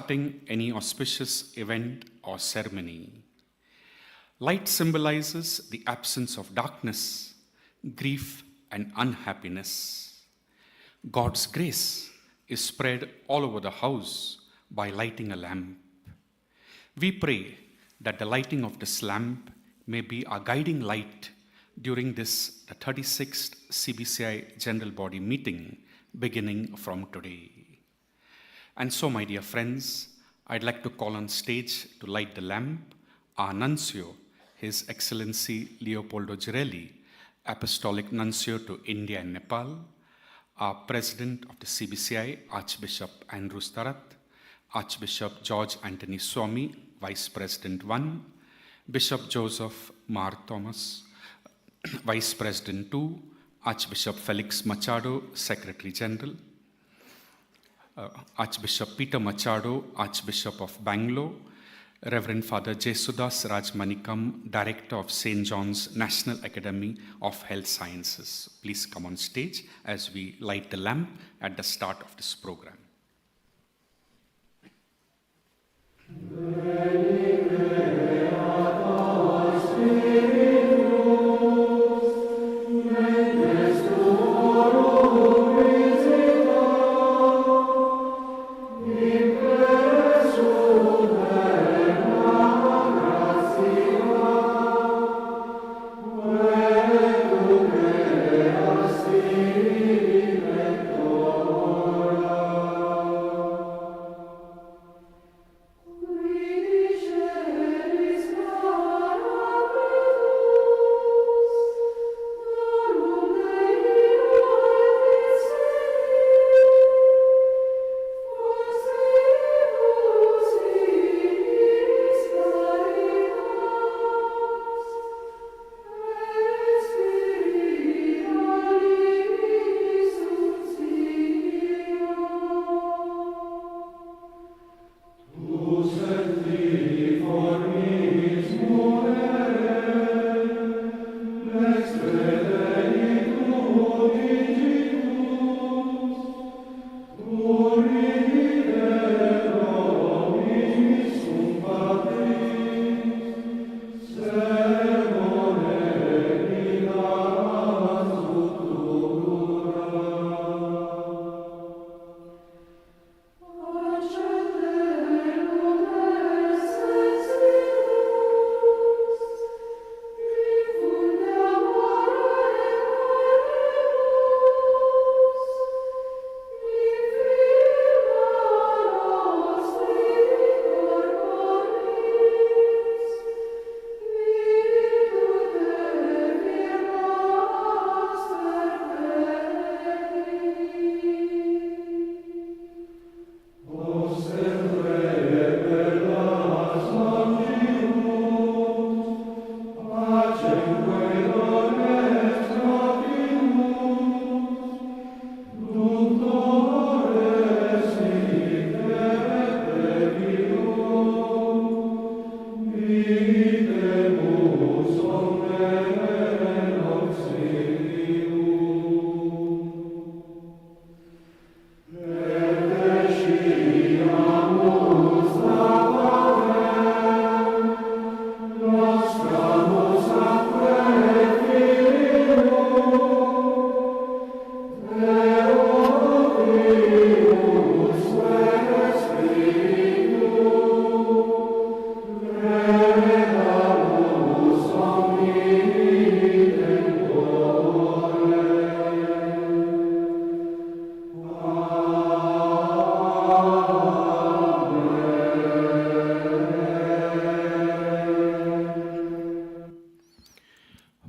starting any auspicious event or ceremony. Light symbolizes the absence of darkness, grief, and unhappiness. God's grace is spread all over the house by lighting a lamp. We pray that the lighting of this lamp may be our guiding light during this, the 36th CBCI General Body Meeting, beginning from today. And so, my dear friends, I'd like to call on stage to light the lamp our Nuncio, His Excellency Leopoldo Girelli, Apostolic Nuncio to India and Nepal, our President of the CBCI, Archbishop Andrew Starat, Archbishop George Anthony Swami, Vice President 1, Bishop Joseph Mar Thomas, Vice President 2, Archbishop Felix Machado, Secretary General, Archbishop Peter Machado, Archbishop of Bangalore, Reverend Father Jesudas Rajmanikam, Director of St. John's National Academy of Health Sciences. Please come on stage as we light the lamp at the start of this program.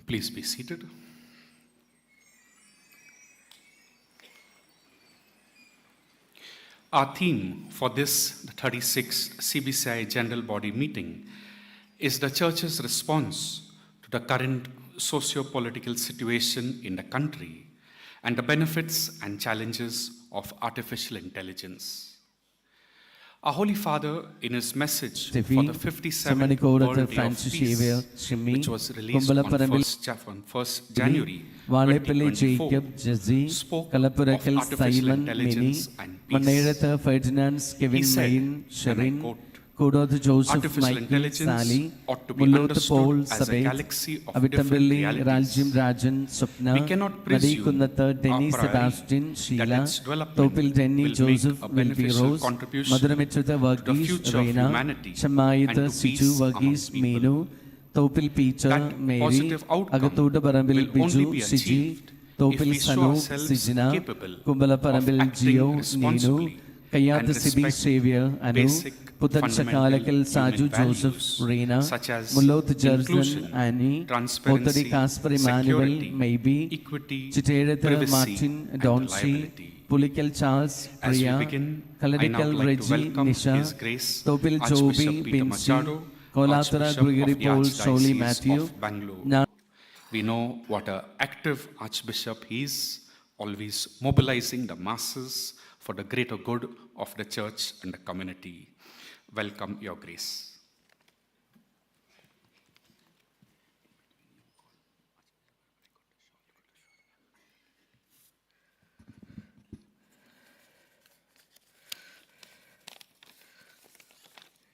Please be seated. Our theme for this, the 36th CBCI General Body Meeting, is the Church's response to the current socio-political situation in the country and the benefits and challenges of artificial intelligence. Our Holy Father, in his message for the 57th birthday of peace, which was released on 1st January Valeppally 2024 Jacob Jessy, spoke Kalappurakkal of artificial Simon Mini, intelligence and peace. Mannezhath Ferdinand Kevin He said, മെയിൻ and I Sherin, quote, Koodoth Joseph "Artificial Michael intelligence Sally, ought to be Mulloth understood Paul as a Sabeth, galaxy of Avittampally different realities. രാജ്യം Rajan Swapna, We cannot presume Nadikkunnath Denny a priori Sebastian Sheela, that its development Thoppil Denny will make Joseph a Wilby beneficial rose, contribution Madhuramittath to the Varghese future of Reena, humanity Shamayath and to Siju peace Varghese among people. Meenu, Thoppil Peter That Mary, positive outcome Akathoot Parambil will Biju only be Siji, achieved Thoppil if we show Sanu ourselves Sijina, capable Kumbalaparambil of acting Geo Neenu, responsibly Kayyath and Sibi respect Xavier Anu, basic Puthan Chakkalakkal fundamental Saju human Joseph values Reena, such as Mulloth Jerson inclusion, Annie, transparency, പോത്തടി Casper Emmanuel security, maybe, equity, Chittezhath privacy, Martin and Doncy, reliability. Pulikkal Charles As Priya, we begin, I Kalarikkal now like to Reji welcome Nisha, His Grace Thoppil Joby Archbishop Peter Binsy, Machado, Kolathara Archbishop Gregory of the Paul Soly Archdiocese Mathew. of Bangalore. We know what an active Archbishop he is, always mobilizing the masses for the greater good of the church and the community. Welcome, Your Grace.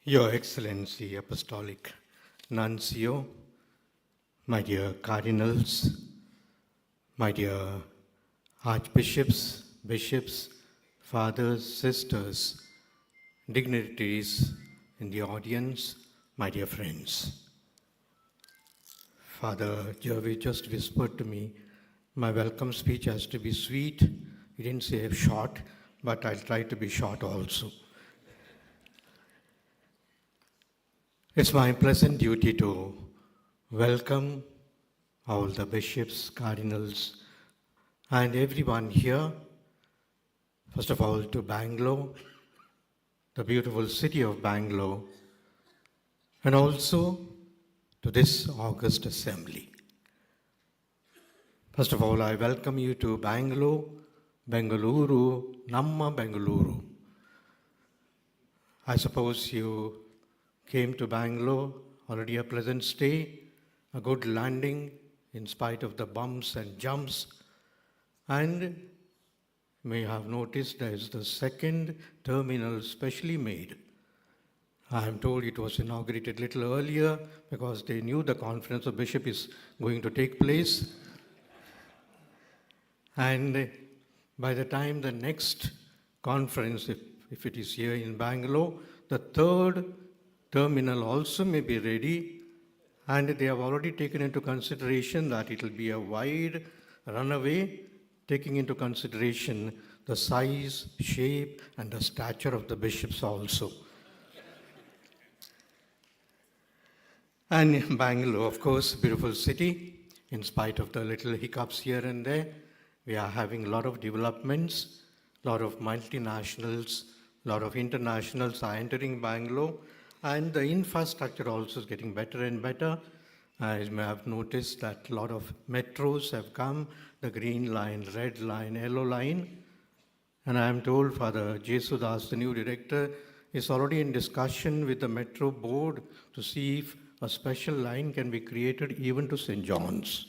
Your Excellency Apostolic Nuncio, my dear Cardinals, my dear Archbishops, Bishops, Fathers, Sisters, dignitaries in the audience, my dear friends. Father Jervis just whispered to me, my welcome speech has to be sweet. He didn't say short, but I'll try to be short also. It's my pleasant duty to welcome all the bishops, cardinals, and everyone here. First of all, to Bangalore, the beautiful city of Bangalore, and also to this august assembly. First of all, I welcome you to Bangalore, Bengaluru, Namma Bengaluru. I suppose you came to Bangalore, already a pleasant stay, a good landing in spite of the bumps and jumps, and you may have noticed there is the second terminal specially made. I am told it was inaugurated a little earlier because they knew the conference of bishops is going to take place. And by the time the next conference, if it is here in Bangalore, the third terminal also may be ready, and they have already taken into consideration that it will be a wide runway, taking into consideration the size, shape, and the stature of the bishops also. And Bangalore, of course, beautiful city. In spite of the little hiccups here and there, we are having a lot of developments, a lot of multinationals, a lot of internationals are entering Bangalore, and the infrastructure also is getting better and better. You may have noticed that a lot of metros have come, the green line, red line, yellow line. And I am told Father Jesudas, the new director, is already in discussion with the metro board to see if a special line can be created even to St. John's.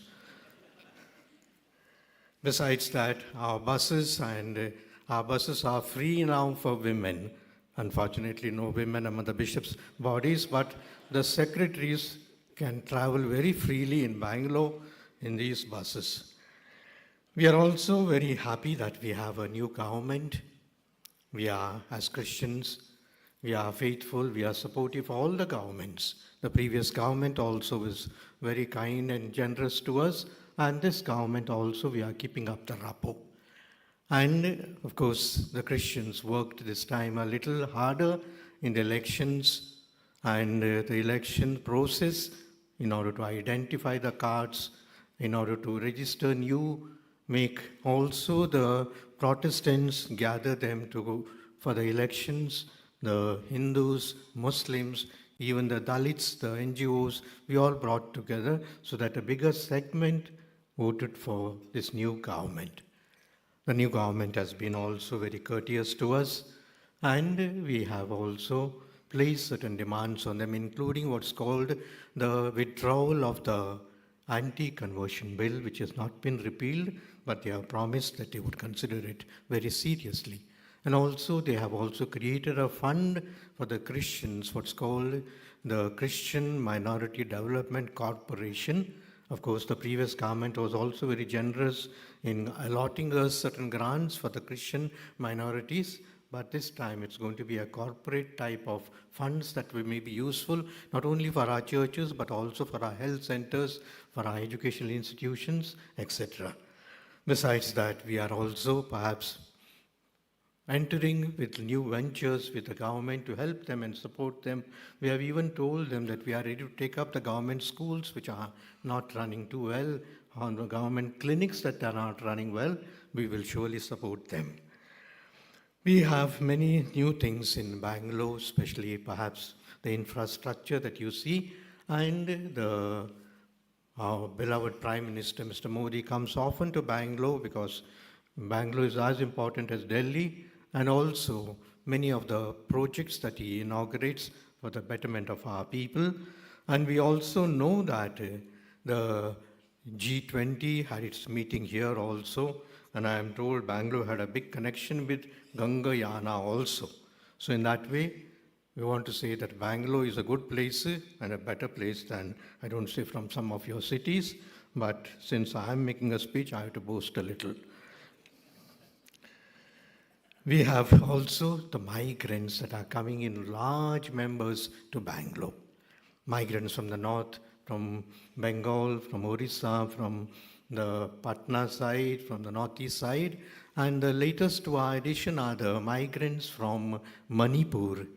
Besides that, our buses are free now for women. Unfortunately, no women among the bishops' bodies, but the secretaries can travel very freely in Bangalore in these buses. We are also very happy that we have a new government. We are, as Christians, we are faithful, we are supportive of all the governments. The previous government also was very kind and generous to us, and this government also, we are keeping up the rapport. And of course, the Christians worked this time a little harder in the elections and the election process in order to identify the cards, in order to register new, make also the Protestants gather them to go for the elections, the Hindus, Muslims, even the Dalits, the NGOs, we all brought together so that a bigger segment voted for this new government. The new government has been also very courteous to us, and we have also placed certain demands on them, including what's called the withdrawal of the anti-conversion bill, which has not been repealed, but they have promised that they would consider it very seriously. And also, they have also created a fund for the Christians, what's called the Christian Minority Development Corporation. Of course, the previous government was also very generous in allotting us certain grants for the Christian minorities, but this time it's going to be a corporate type of funds that may be useful not only for our churches but also for our health centers, for our educational institutions, etc. Besides that, we are also perhaps entering with new ventures with the government to help them and support them. We have even told them that we are ready to take up the government schools which are not running too well, on the government clinics that are not running well. We will surely support them. We have many new things in Bangalore, especially perhaps the infrastructure that you see, and our beloved Prime Minister, Mr. Modi, comes often to Bangalore because Bangalore is as important as Delhi, and also many of the projects that he inaugurates for the betterment of our people. And we also know that the G20 had its meeting here also, and I am told Bangalore had a big connection with Gangayana also. So in that way, we want to say that Bangalore is a good place and a better place than, I don't say from some of your cities, but since I am making a speech, I have to boast a little. We have also the migrants that are coming in large numbers to Bangalore. Migrants from the north, from Bengal, from Orissa, from the Patna side, from the northeast side. And the latest to our addition are the migrants from Manipur,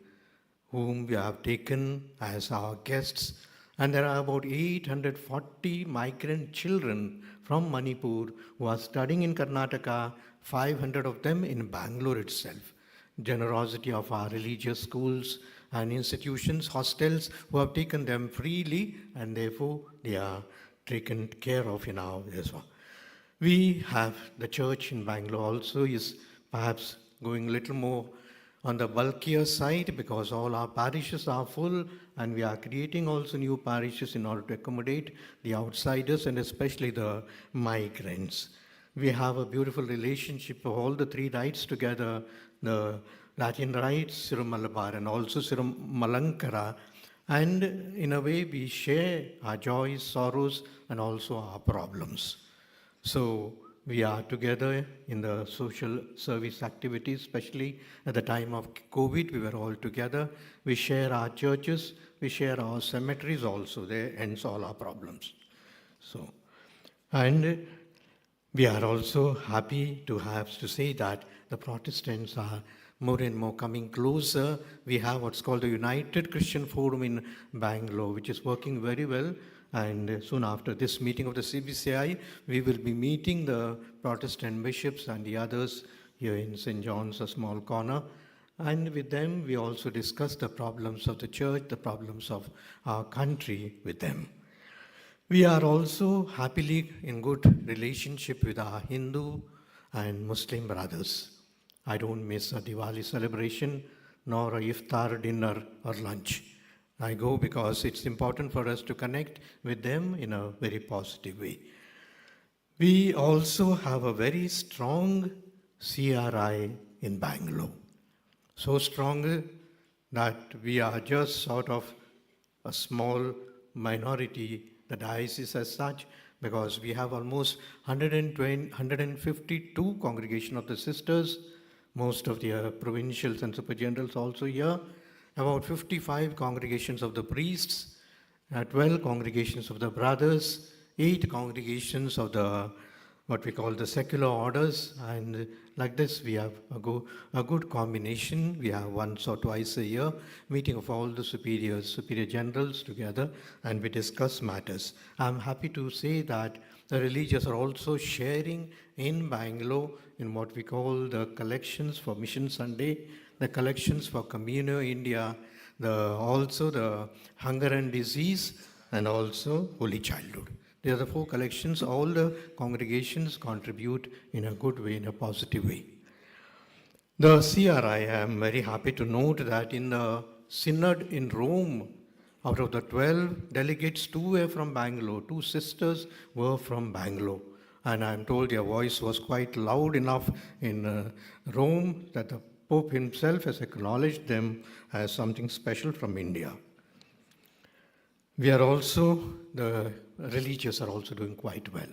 whom we have taken as our guests. And there are about 840 migrant children from Manipur who are studying in Karnataka, 500 of them in Bangalore itself. Generosity of our religious schools and institutions, hostels, who have taken them freely, and therefore they are taken care of in our as well. We have the church in Bangalore also is perhaps going a little more on the bulkier side because all our parishes are full, and we are creating also new parishes in order to accommodate the outsiders and especially the migrants. We have a beautiful relationship of all the three rites together, the Latin rites, Sirum Malabar, and also Sirum Malankara. And in a way, we share our joys, sorrows, and also our problems. So we are together in the social service activities, especially at the time of COVID, we were all together. We share our churches, we share our cemeteries also. There ends all our problems. So, and we are also happy to have to say that the Protestants are more and more coming closer. We have what's called the United Christian Forum in Bangalore, which is working very well. And soon after this meeting of the CBCI, we will be meeting the Protestant bishops and the others here in St. John's, a small corner. And with them, we also discuss the problems of the church, the problems of our country with them. We are also happily in good relationship with our Hindu and Muslim brothers. I don't miss a Diwali celebration, nor a iftar dinner or lunch. I go because it's important for us to connect with them in a very positive way. We also have a very strong CRI in Bangalore. So strong that we are just sort of a small minority, the diocese as such, because we have almost 152 congregation of the sisters, most of the provincials and super generals also here, about 55 congregations of the priests, 12 congregations of the brothers, 8 congregations of the what we call the secular orders, and like this we have a good combination. We have once or twice a year meeting of all the superior generals together, and we discuss matters. I'm happy to say that the religious are also sharing in Bangalore in what we call the collections for Mission Sunday, the collections for Communio India, also the hunger and disease, and also Holy Childhood. There are the 4 collections. All the congregations contribute in a good way, in a positive way. The CRI, I am very happy to note that in the synod in Rome, Out of the 12 delegates, 2 were from Bangalore. 2 sisters were from Bangalore. And I'm told their voice was quite loud enough in Rome that the Pope himself has acknowledged them as something special from India. We are also, the religious are also doing quite well.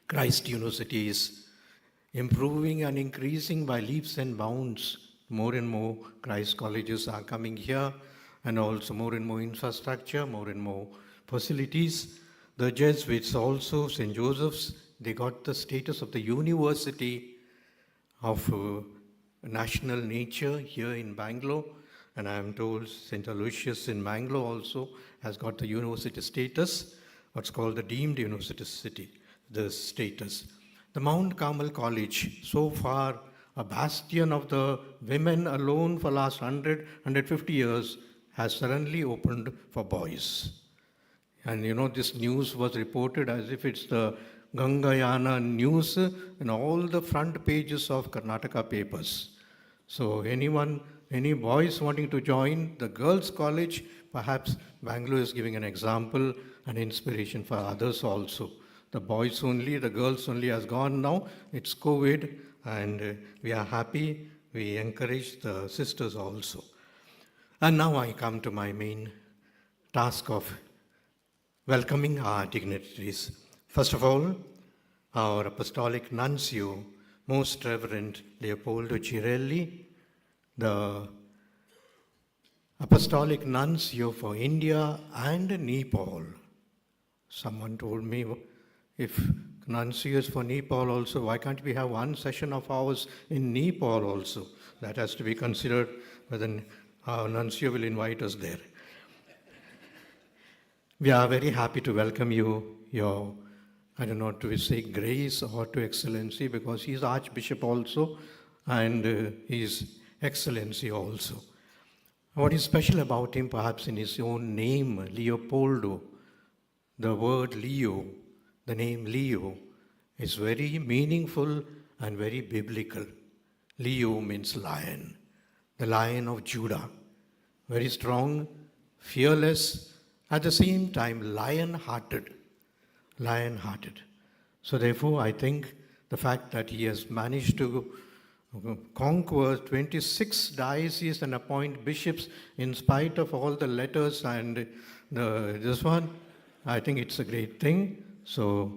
Christ University is improving and increasing by leaps and bounds. More and more Christ colleges are coming here, and also more and more infrastructure, more and more facilities. The Jesuits also, St. Joseph's, they got the status of the university of national nature here in Bangalore. And I am told St. Aloysius in Bangalore also has got the university status, what's called the deemed university city, the status. The Mount Carmel College, so far a bastion of the women alone for last 150 years, has suddenly opened for boys. And you know, this news was reported as if it's the Gangayana news in all the front pages of Karnataka papers. So any boys wanting to join the girls' college, perhaps Bangalore is giving an example and inspiration for others also. The boys only, the girls only has gone now. It's COVID, and we are happy. We encourage the sisters also. And now I come to my main task of welcoming our dignitaries. First of all, our Apostolic Nuncio, Most Reverend Leopoldo Girelli, the Apostolic Nuncio for India and Nepal. Someone told me, if Nuncio is for Nepal also, why can't we have one session of ours in Nepal also? That has to be considered whether our Nuncio will invite us there. We are very happy to welcome you, your, I don't know, to say grace or to excellency, because he is Archbishop also, and he is excellency also. What is special about him, perhaps in his own name, Leopoldo, the word Leo, the name Leo, is very meaningful and very biblical. Leo means lion, the Lion of Judah. Very strong, fearless, at the same time lion-hearted. Lion-hearted. So therefore, I think the fact that he has managed to conquer 26 dioceses and appoint bishops in spite of all the letters and this one, I think it's a great thing. So,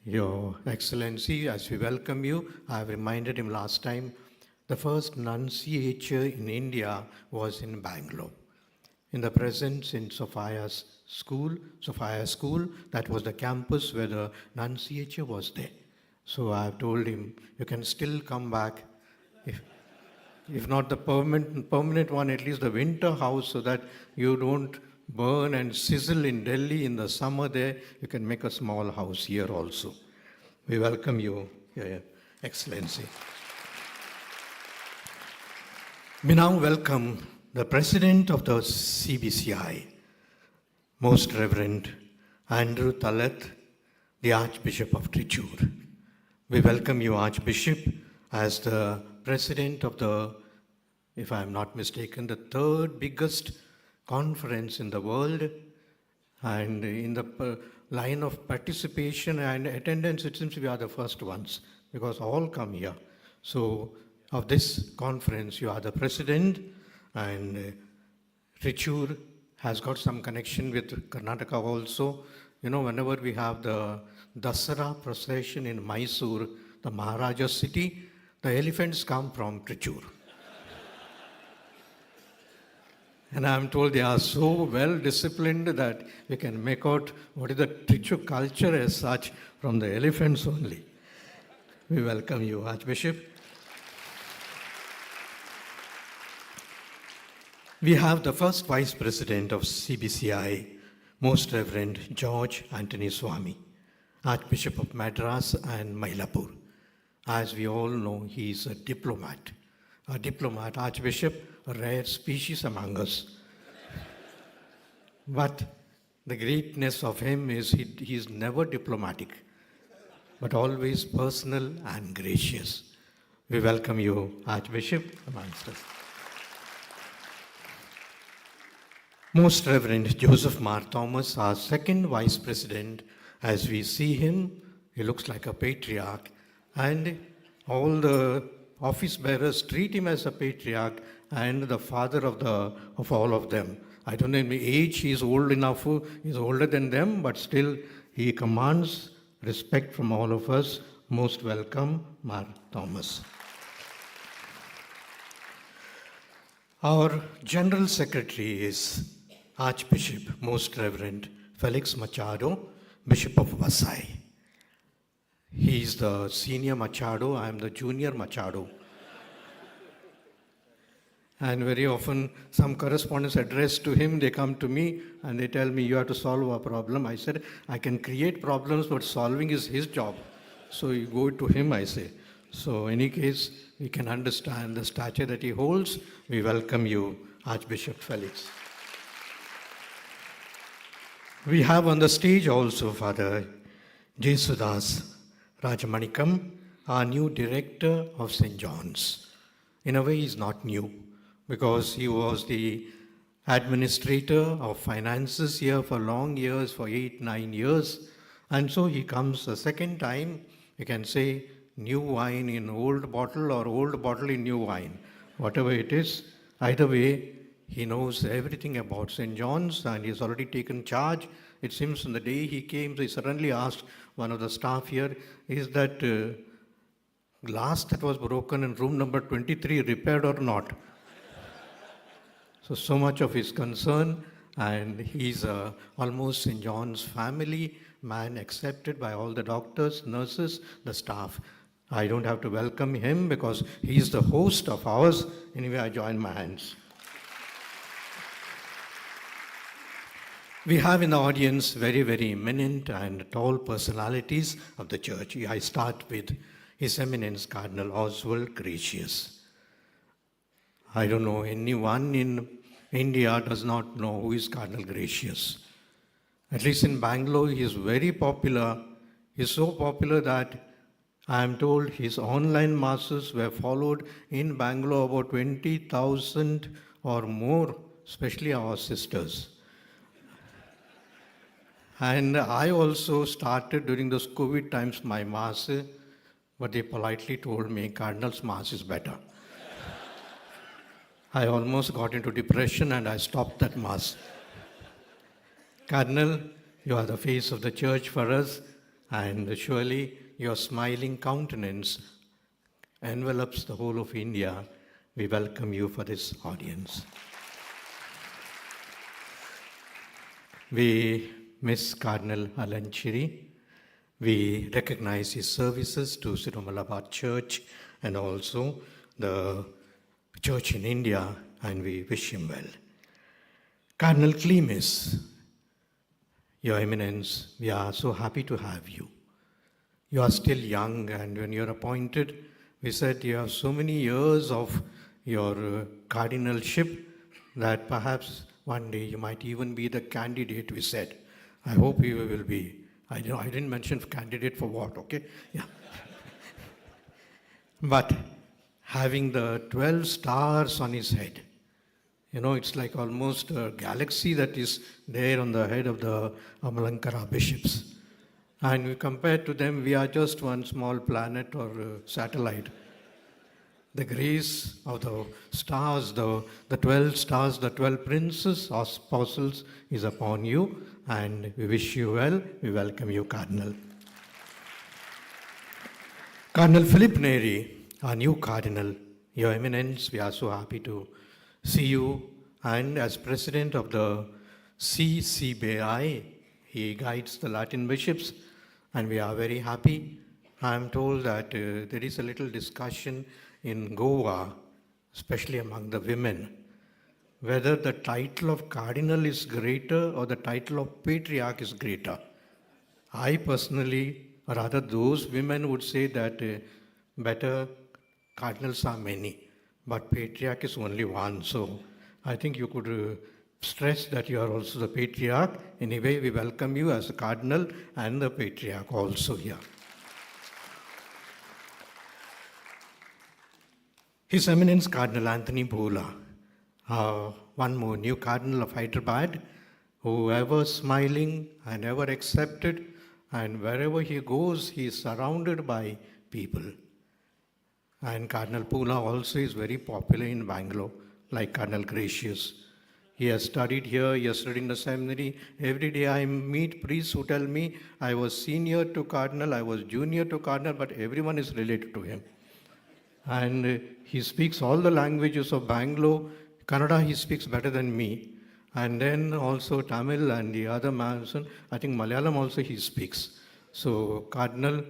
Your Excellency, as we welcome you, I have reminded him last time, the first nunciature in India was in Bangalore. In the present St. Sophia's School, that was the campus where the nunciature was there. So I have told him, you can still come back, if not the permanent one, at least the winter house, so that you don't burn and sizzle in Delhi in the summer there. You can make a small house here also. We welcome you, Your Excellency. We now welcome the President of the CBCI, Most Reverend Andrew Talat, the Archbishop of Trichur. We welcome you, Archbishop, as the President of the, if I am not mistaken, the third biggest conference in the world, and in the line of participation and attendance, it seems we are the first ones, because all come here. So, of this conference, you are the President, and Trichur has got some connection with Karnataka also. You know, whenever we have the Dasara procession in Mysore, the Maharaja city, the elephants come from Trichur. And I am told they are so well disciplined that we can make out what is the Trichur culture as such from the elephants only. We welcome you, Archbishop. We have the first Vice President of CBCI, Most Reverend George Anthony Swami, Archbishop of Madras and Mylapore. As we all know, he is a diplomat, Archbishop, a rare species among us. But the greatness of him is he is never diplomatic, but always personal and gracious. We welcome you, Archbishop, amongst us. Most Reverend Joseph Mar Thomas, our second Vice President, as we see him, he looks like a patriarch, and all the office bearers treat him as a patriarch and the father of all of them. I don't know in age he is old enough, he is older than them, but still he commands respect from all of us. Most welcome, Mar Thomas. Our General Secretary is Archbishop, Most Reverend Felix Machado, Bishop of Vasai. He is the senior Machado, I am the junior Machado. And very often, some correspondence addressed to him, they come to me and they tell me, you have to solve a problem. I said, I can create problems, but solving is his job. So you go to him, I say. So in any case, we can understand the stature that he holds. We welcome you, Archbishop Felix. We have on the stage also Father Jesudas Rajamanikam, our new director of St. John's. In a way, he's not new because he was the administrator of finances here for long years, for 8-9 years. And so he comes a second time, you can say, new wine in old bottle or old bottle in new wine. Whatever it is, either way, he knows everything about St. John's and he's already taken charge. It seems on the day he came, he suddenly asked one of the staff here, is that glass that was broken in room number 23 repaired or not? So much of his concern, and he's almost St. John's family man, accepted by all the doctors, nurses, the staff. I don't have to welcome him because he's the host of ours. Anyway, I join my hands. We have in the audience very, very eminent and tall personalities of the church. I start with His Eminence Cardinal Oswald Gracious. I don't know, anyone in India does not know who is Cardinal Gracious. At least in Bangalore, he is very popular. He is so popular that I am told his online masses were followed in Bangalore about 20,000 or more, especially our sisters. And I also started during those COVID times my mass, but they politely told me Cardinal's mass is better. I almost got into depression and I stopped that mass. Cardinal, you are the face of the church for us, and surely your smiling countenance envelops the whole of India. We welcome you for this audience. We miss Cardinal Alanchiri. We recognize his services to Siromalabad Church and also the Church in India, and we wish him well. Cardinal Clemis, Your Eminence, we are so happy to have you. You are still young, and when you're appointed, we said you have so many years of your cardinalship that perhaps one day you might even be the candidate, we said. I hope you will be. I didn't mention candidate for what, okay? Yeah. But having the 12 stars on his head, you know, it's like almost a galaxy that is there on the head of the Amalankara bishops. And compared to them, we are just one small planet or satellite. The grace of the stars, the 12 stars, the 12 princes, apostles is upon you, and we wish you well. We welcome you, Cardinal. Cardinal Philip Neri, our new Cardinal, Your Eminence, we are so happy to see you. And as President of the CCBI, he guides the Latin bishops, and we are very happy. I am told that there is a little discussion in Goa, especially among the women, whether the title of cardinal is greater or the title of patriarch is greater. I personally, or rather those women would say that better cardinals are many, but patriarch is only one. So I think you could stress that you are also the patriarch. Anyway, we welcome you as a cardinal and the patriarch also here. His Eminence Cardinal Anthony Bhola, one more new Cardinal of Hyderabad, who ever smiling and ever accepted, and wherever he goes, he is surrounded by people. And Cardinal Pula also is very popular in Bangalore, like Cardinal Gracious. He has studied here, he has studied in the seminary. Every day I meet priests who tell me I was senior to Cardinal, I was junior to Cardinal, but everyone is related to him. And he speaks all the languages of Bangalore. Kannada he speaks better than me. And then also Tamil and the other Manson, I think Malayalam also he speaks. So Cardinal,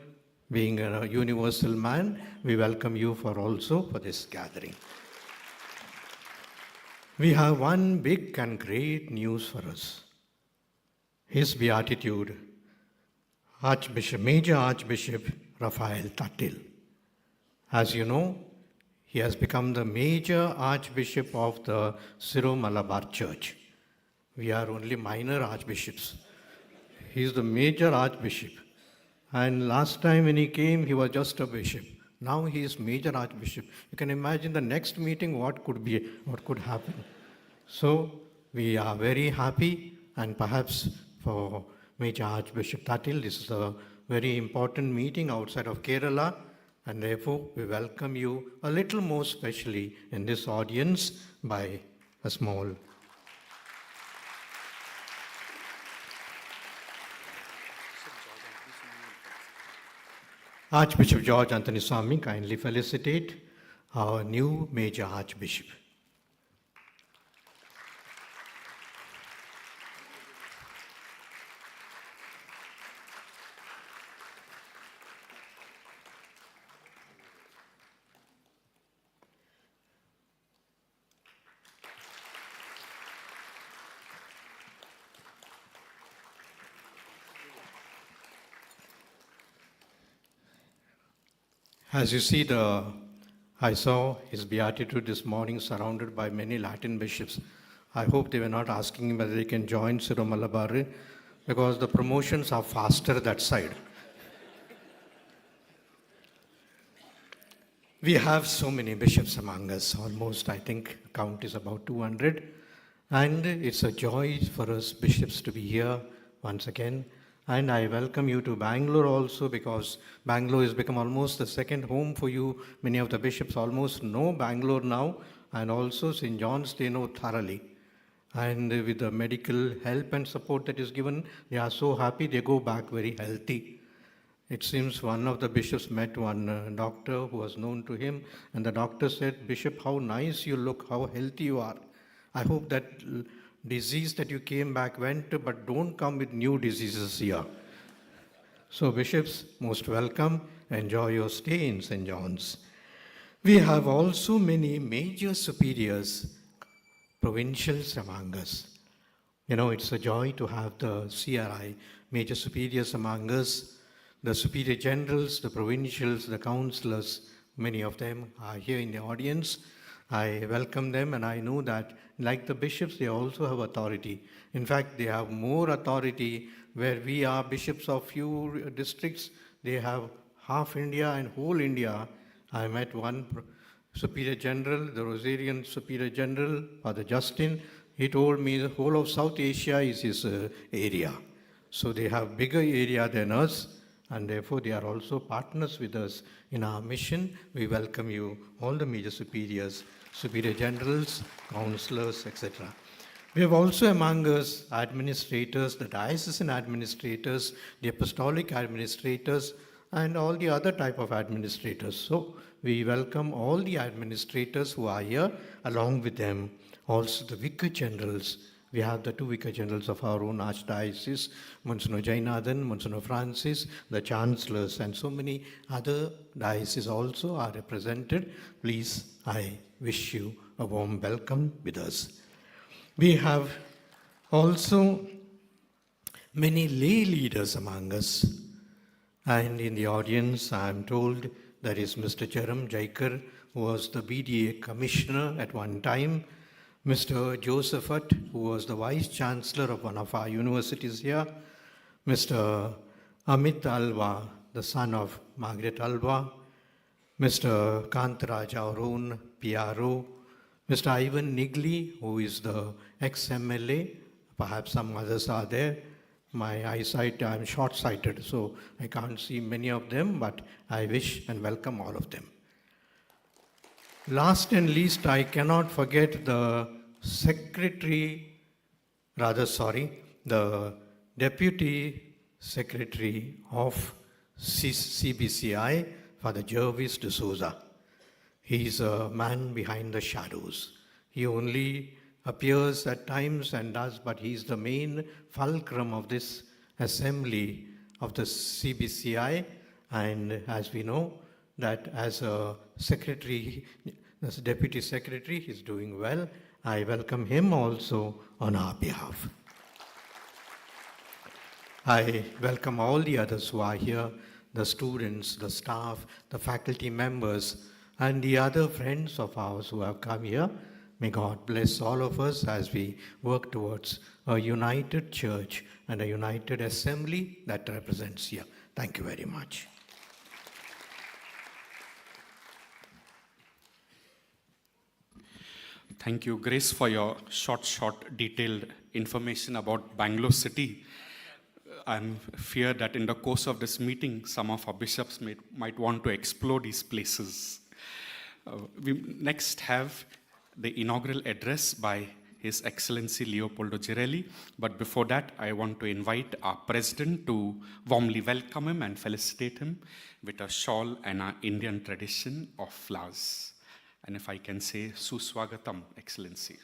being a universal man, we welcome you for this gathering. We have one big and great news for us. His Beatitude, Major Archbishop Raphael Tattil. As you know, he has become the major archbishop of the Syro-Malabar Church. We are only minor archbishops. He is the major archbishop. And last time when he came, he was just a bishop. Now he is major archbishop. You can imagine the next meeting, what could happen. So we are very happy, and perhaps for Major Archbishop Tattil, this is a very important meeting outside of Kerala, and therefore we welcome you a little more specially in this audience by a small. Archbishop George Anthony Swami, kindly felicitate our new Major Archbishop. As you see, I saw his beatitude this morning surrounded by many Latin bishops. I hope they were not asking him whether they can join Syro-Malabar, because the promotions are faster that side. We have so many bishops among us, almost I think count is about 200. And it's a joy for us bishops to be here once again. And I welcome you to Bangalore also, because Bangalore has become almost the second home for you. Many of the bishops almost know Bangalore now, and also St. John's they know thoroughly. And with the medical help and support that is given, they are so happy, they go back very healthy. It seems one of the bishops met one doctor who was known to him, and the doctor said, "Bishop, how nice you look, how healthy you are. I hope that disease that you came back went, but don't come with new diseases here." So bishops, most welcome. Enjoy your stay in St. John's. We have also many major superiors, provincials among us. You know, it's a joy to have the CRI, major superiors among us. The superior generals, the provincials, the councillors, many of them are here in the audience. I welcome them, and I know that like the bishops, they also have authority. In fact, they have more authority. Where we are bishops of few districts, they have half India and whole India. I met one superior general, the Rosarian superior general, Father Justin. He told me the whole of South Asia is his area. So they have bigger area than us, and therefore they are also partners with us in our mission. We welcome you, all the major superiors, superior generals, councillors, etc. We have also among us administrators, the diocesan administrators, the apostolic administrators, and all the other type of administrators. So we welcome all the administrators who are here, along with them also the vicar generals. We have the two vicar generals of our own archdiocese, Monsignor Jainathan, Monsignor Francis, the chancellors, and so many other dioceses also are represented. Please, I wish you a warm welcome with us. We have also many lay leaders among us. And in the audience, I am told there is Mr. Charam Jaikar, who was the BDA commissioner at one time, Mr. Josephat, who was the vice chancellor of one of our universities here, Mr. Amit Alva, the son of Margaret Alva, Mr. Kantaraj, our own PRO, Mr. Ivan Nigli, who is the ex-MLA, perhaps some others are there. My eyesight, I'm short-sighted, so I can't see many of them, but I wish and welcome all of them. Last and least, I cannot forget the the Deputy Secretary of CBCI, Father Jervis de Souza. He is a man behind the shadows. He only appears at times and does, but he is the main fulcrum of this assembly of the CBCI. And as we know, that as a secretary, as a deputy secretary, he's doing well. I welcome him also on our behalf. I welcome all the others who are here, the students, the staff, the faculty members, and the other friends of ours who have come here. May God bless all of us as we work towards a united church and a united assembly that represents here. Thank you very much. Thank you, Grace, for your short, detailed information about Bangalore city. I'm fear that in the course of this meeting, some of our bishops might want to explore these places. We next have the inaugural address by His Excellency Leopoldo Girelli. But before that, I want to invite our President to warmly welcome him and felicitate him with a shawl and our Indian tradition of flowers. And if I can say, Suswagatam, Excellency.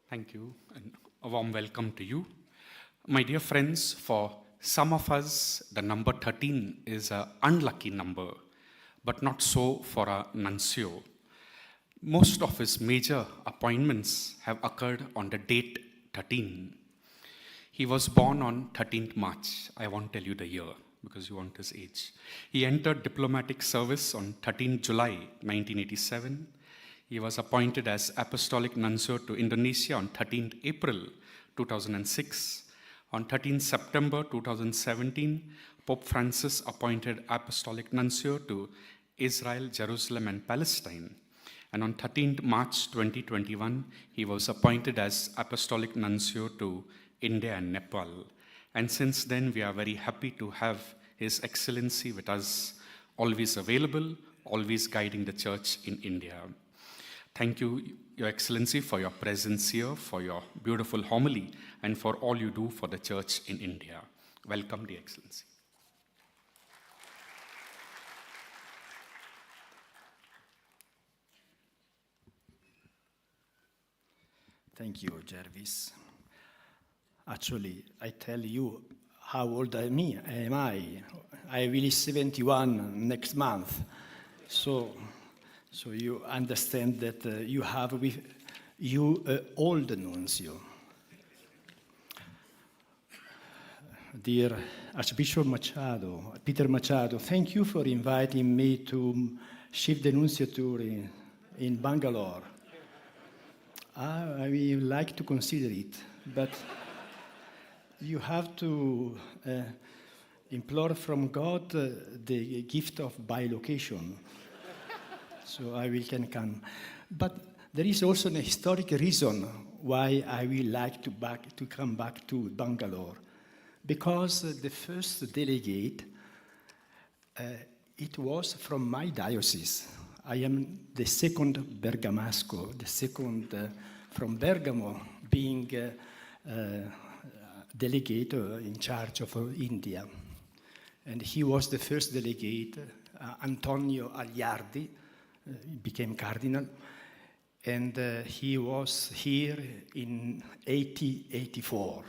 Thank you, and a warm welcome to you. My dear friends, for some of us, the number 13 is an unlucky number, but not so for a nuncio. Most of his major appointments have occurred on the date 13. He was born on 13th March. I won't tell you the year because you want his age. He entered diplomatic service on 13th July 1987. He was appointed as Apostolic Nuncio to Indonesia on 13th April 2006. On 13th September 2017, Pope Francis appointed Apostolic Nuncio to Israel, Jerusalem, and Palestine. And on 13th March 2021, he was appointed as Apostolic Nuncio to India and Nepal. And since then, we are very happy to have His Excellency with us, always available, always guiding the Church in India. Thank you, Your Excellency, for your presence here, for your beautiful homily, and for all you do for the Church in India. Welcome, Your Excellency. Thank you, Jervis. Actually, I tell you how old am I. I will be 71 next month. So you understand that you have with you an old nuncio. Dear Archbishop Machado, Peter Machado, thank you for inviting me to shift the nunciature in Bangalore. I would like to consider it, but you have to implore from God the gift of bilocation. So can come. But there is also a historic reason why I will like to come back to Bangalore. Because the first delegate, it was from my diocese. I am the second Bergamasco, the second from Bergamo, being delegate in charge of India. And he was the first delegate, Antonio Agliardi, became cardinal, and he was here in 1884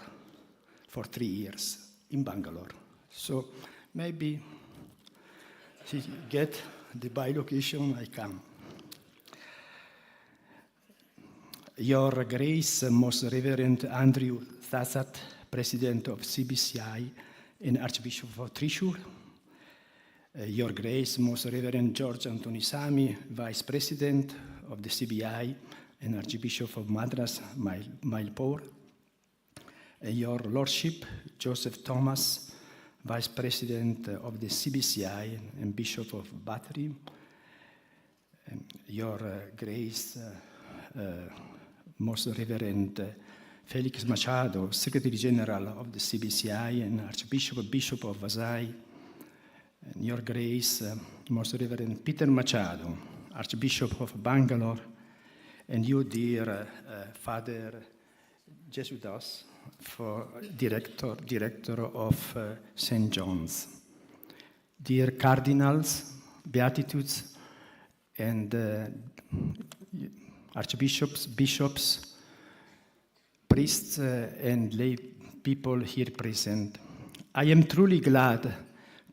for 3 years in Bangalore. So maybe he get the bilocation, I come. Your Grace, Most Reverend Andrew Thasat, President of CBCI and Archbishop of Thrissur. Your Grace, Most Reverend George Antonisamy, Vice President of the CBI and Archbishop of Madras, Mylpore. Your Lordship, Joseph Thomas, Vice President of the CBCI and Bishop of Battery. Your Grace, Most Reverend Felix Machado, Secretary General of the CBCI and Bishop of Vasai. And Your Grace, Most Reverend Peter Machado, Archbishop of Bangalore, and you, dear Father Jesudas, for director of St. John's. Dear Cardinals, Beatitudes, and archbishops, bishops, priests, and lay people here present, I am truly glad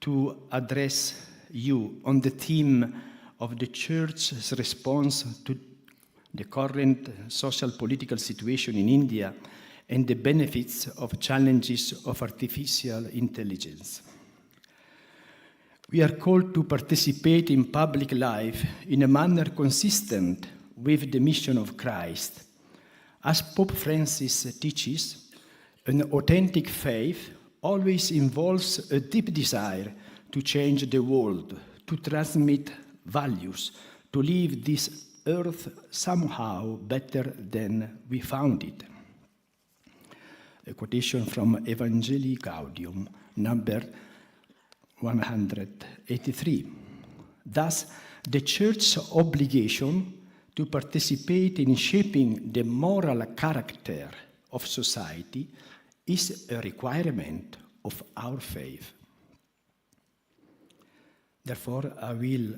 to address you on the theme of the Church's response to the current social political situation in India and the benefits of challenges of artificial intelligence. We are called to participate in public life in a manner consistent with the mission of Christ. As Pope Francis teaches, an authentic faith always involves a deep desire to change the world, to transmit values, to leave this earth somehow better than we found it. A quotation from Evangelii Gaudium, number 183. Thus, the Church's obligation to participate in shaping the moral character of society is a requirement of our faith. Therefore, I will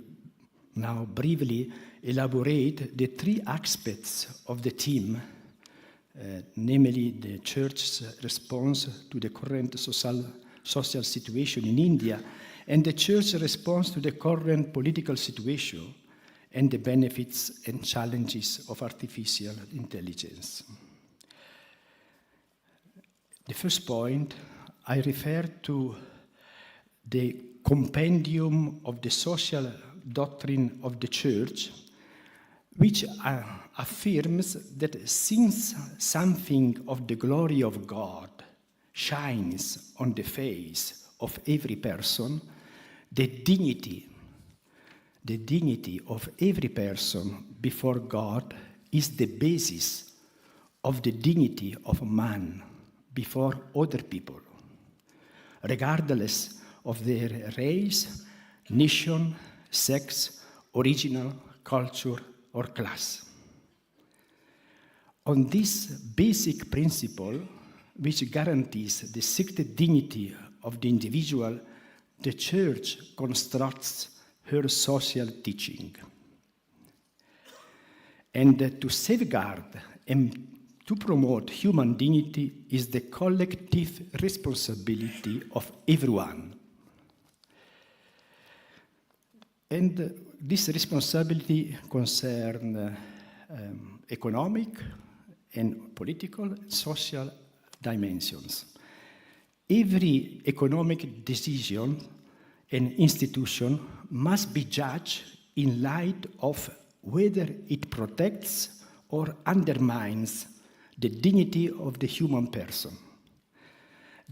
now briefly elaborate the three aspects of the theme, namely the Church's response to the current social situation in India and the Church's response to the current political situation and the benefits and challenges of artificial intelligence. The first point, I refer to the compendium of the social doctrine of the Church, which affirms that since something of the glory of God shines on the face of every person, the dignity of every person before God is the basis of the dignity of man before other people, regardless of their race, nation, sex, original, culture, or class. On this basic principle, which guarantees the sacred dignity of the individual, the Church constructs her social teaching. And to safeguard and to promote human dignity is the collective responsibility of everyone. And this responsibility concerns economic and political, social dimensions. Every economic decision and institution must be judged in light of whether it protects or undermines the dignity of the human person.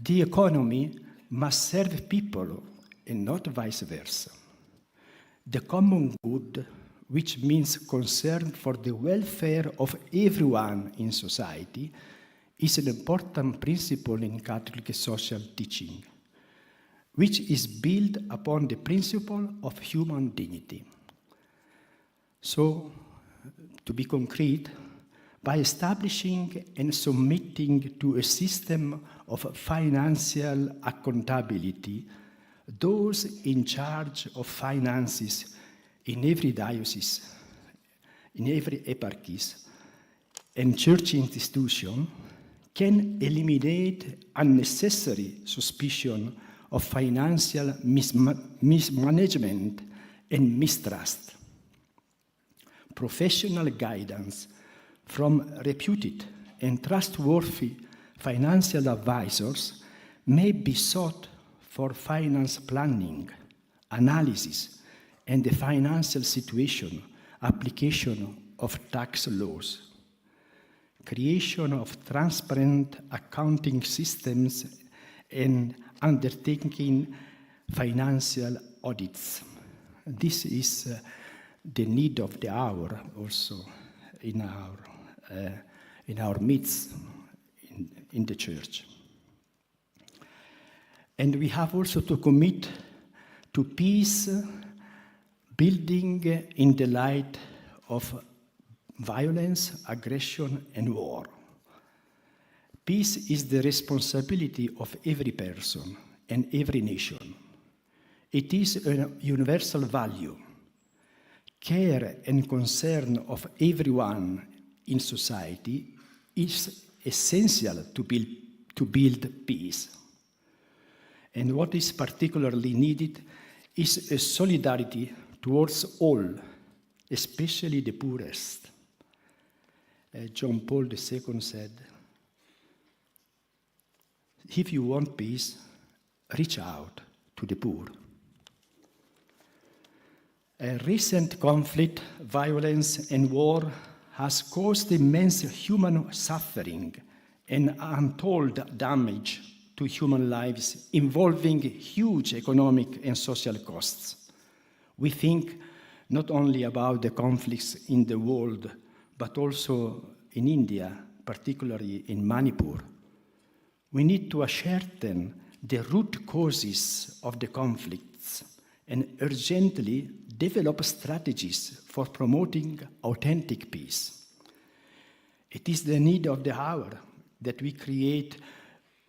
The economy must serve people and not vice versa. The common good, which means concern for the welfare of everyone in society, is an important principle in Catholic social teaching, which is built upon the principle of human dignity. So, to be concrete, by establishing and submitting to a system of financial accountability, those in charge of finances in every diocese, in every eparchy, and church institution can eliminate unnecessary suspicion of financial mismanagement and mistrust. Professional guidance from reputed and trustworthy financial advisors may be sought for finance planning, analysis, and the financial situation, application of tax laws, creation of transparent accounting systems, and undertaking financial audits. This is the need of the hour also in our midst in the church. And we have also to commit to peace building in the light of violence, aggression, and war. Peace is the responsibility of every person and every nation. It is a universal value. Care and concern of everyone in society is essential to build peace. And what is particularly needed is a solidarity towards all, especially the poorest. John Paul II said, "If you want peace, reach out to the poor." Recent conflict, violence, and war has caused immense human suffering and untold damage to human lives, involving huge economic and social costs. We think not only about the conflicts in the world, but also in India, particularly in Manipur. We need to ascertain the root causes of the conflicts and urgently develop strategies for promoting authentic peace. It is the need of the hour that we create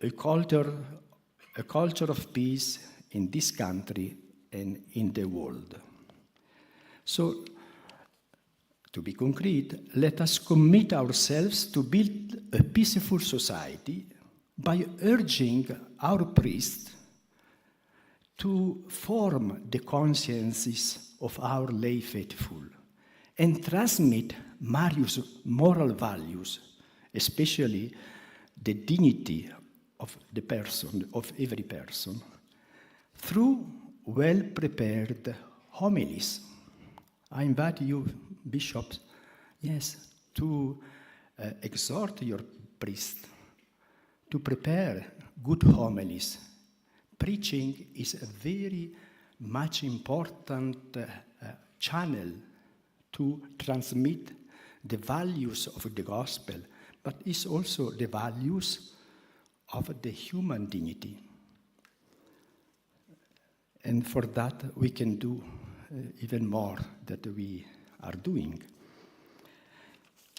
a culture of peace in this country and in the world. So, to be concrete, let us commit ourselves to build a peaceful society by urging our priests to form the consciences of our lay faithful and transmit Marius' moral values, especially the dignity of the person, of every person, through well-prepared homilies. I invite you, bishops, to exhort your priests to prepare good homilies. Preaching is a very much important channel to transmit the values of the gospel, but it's also the values of the human dignity. And for that, we can do even more that we are doing.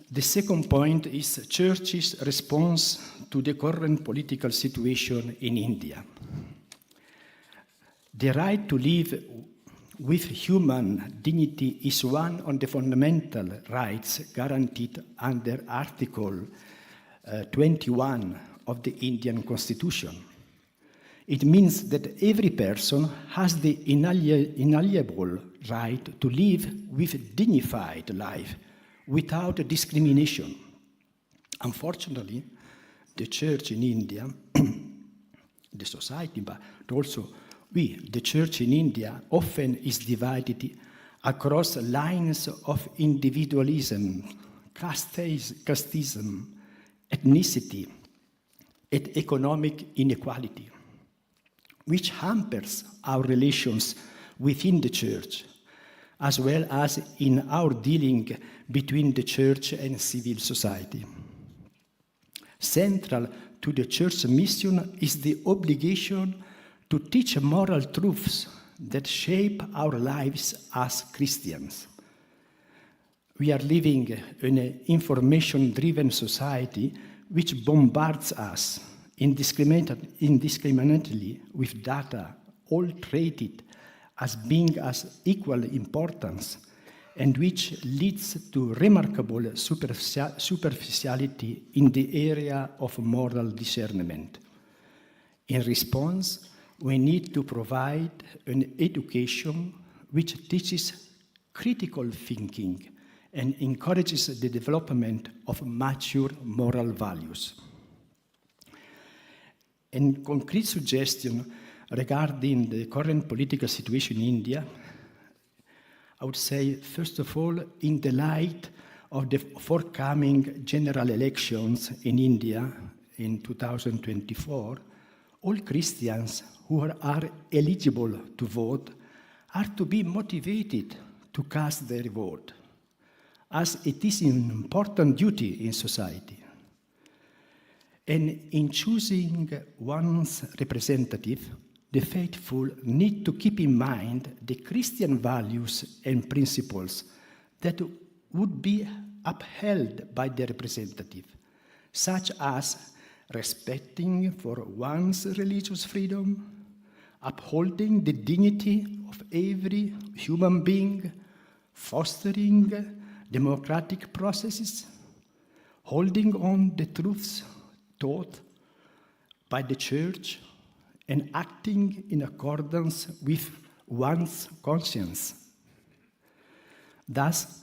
The second point is Church's response to the current political situation in India. The right to live with human dignity is one of the fundamental rights guaranteed under Article 21 of the Indian Constitution. It means that every person has the inalienable right to live with a dignified life without discrimination. Unfortunately, the Church in India, the society, but also the Church in India often is divided across lines of individualism, casteism, ethnicity, and economic inequality, which hampers our relations within the Church, as well as in our dealing between the Church and civil society. Central to the Church's mission is the obligation to teach moral truths that shape our lives as Christians. We are living in an information-driven society which bombards us indiscriminately with data, all treated as being as equal importance, and which leads to remarkable superficiality in the area of moral discernment. In response, we need to provide an education which teaches critical thinking and encourages the development of mature moral values. A concrete suggestion regarding the current political situation in India, I would say, first of all, in the light of the forthcoming general elections in India in 2024, all Christians who are eligible to vote are to be motivated to cast their vote, as it is an important duty in society. And in choosing one's representative, the faithful need to keep in mind the Christian values and principles that would be upheld by the representative, such as respecting for one's religious freedom, upholding the dignity of every human being, fostering democratic processes, holding on the truths taught by the Church, and acting in accordance with one's conscience. Thus,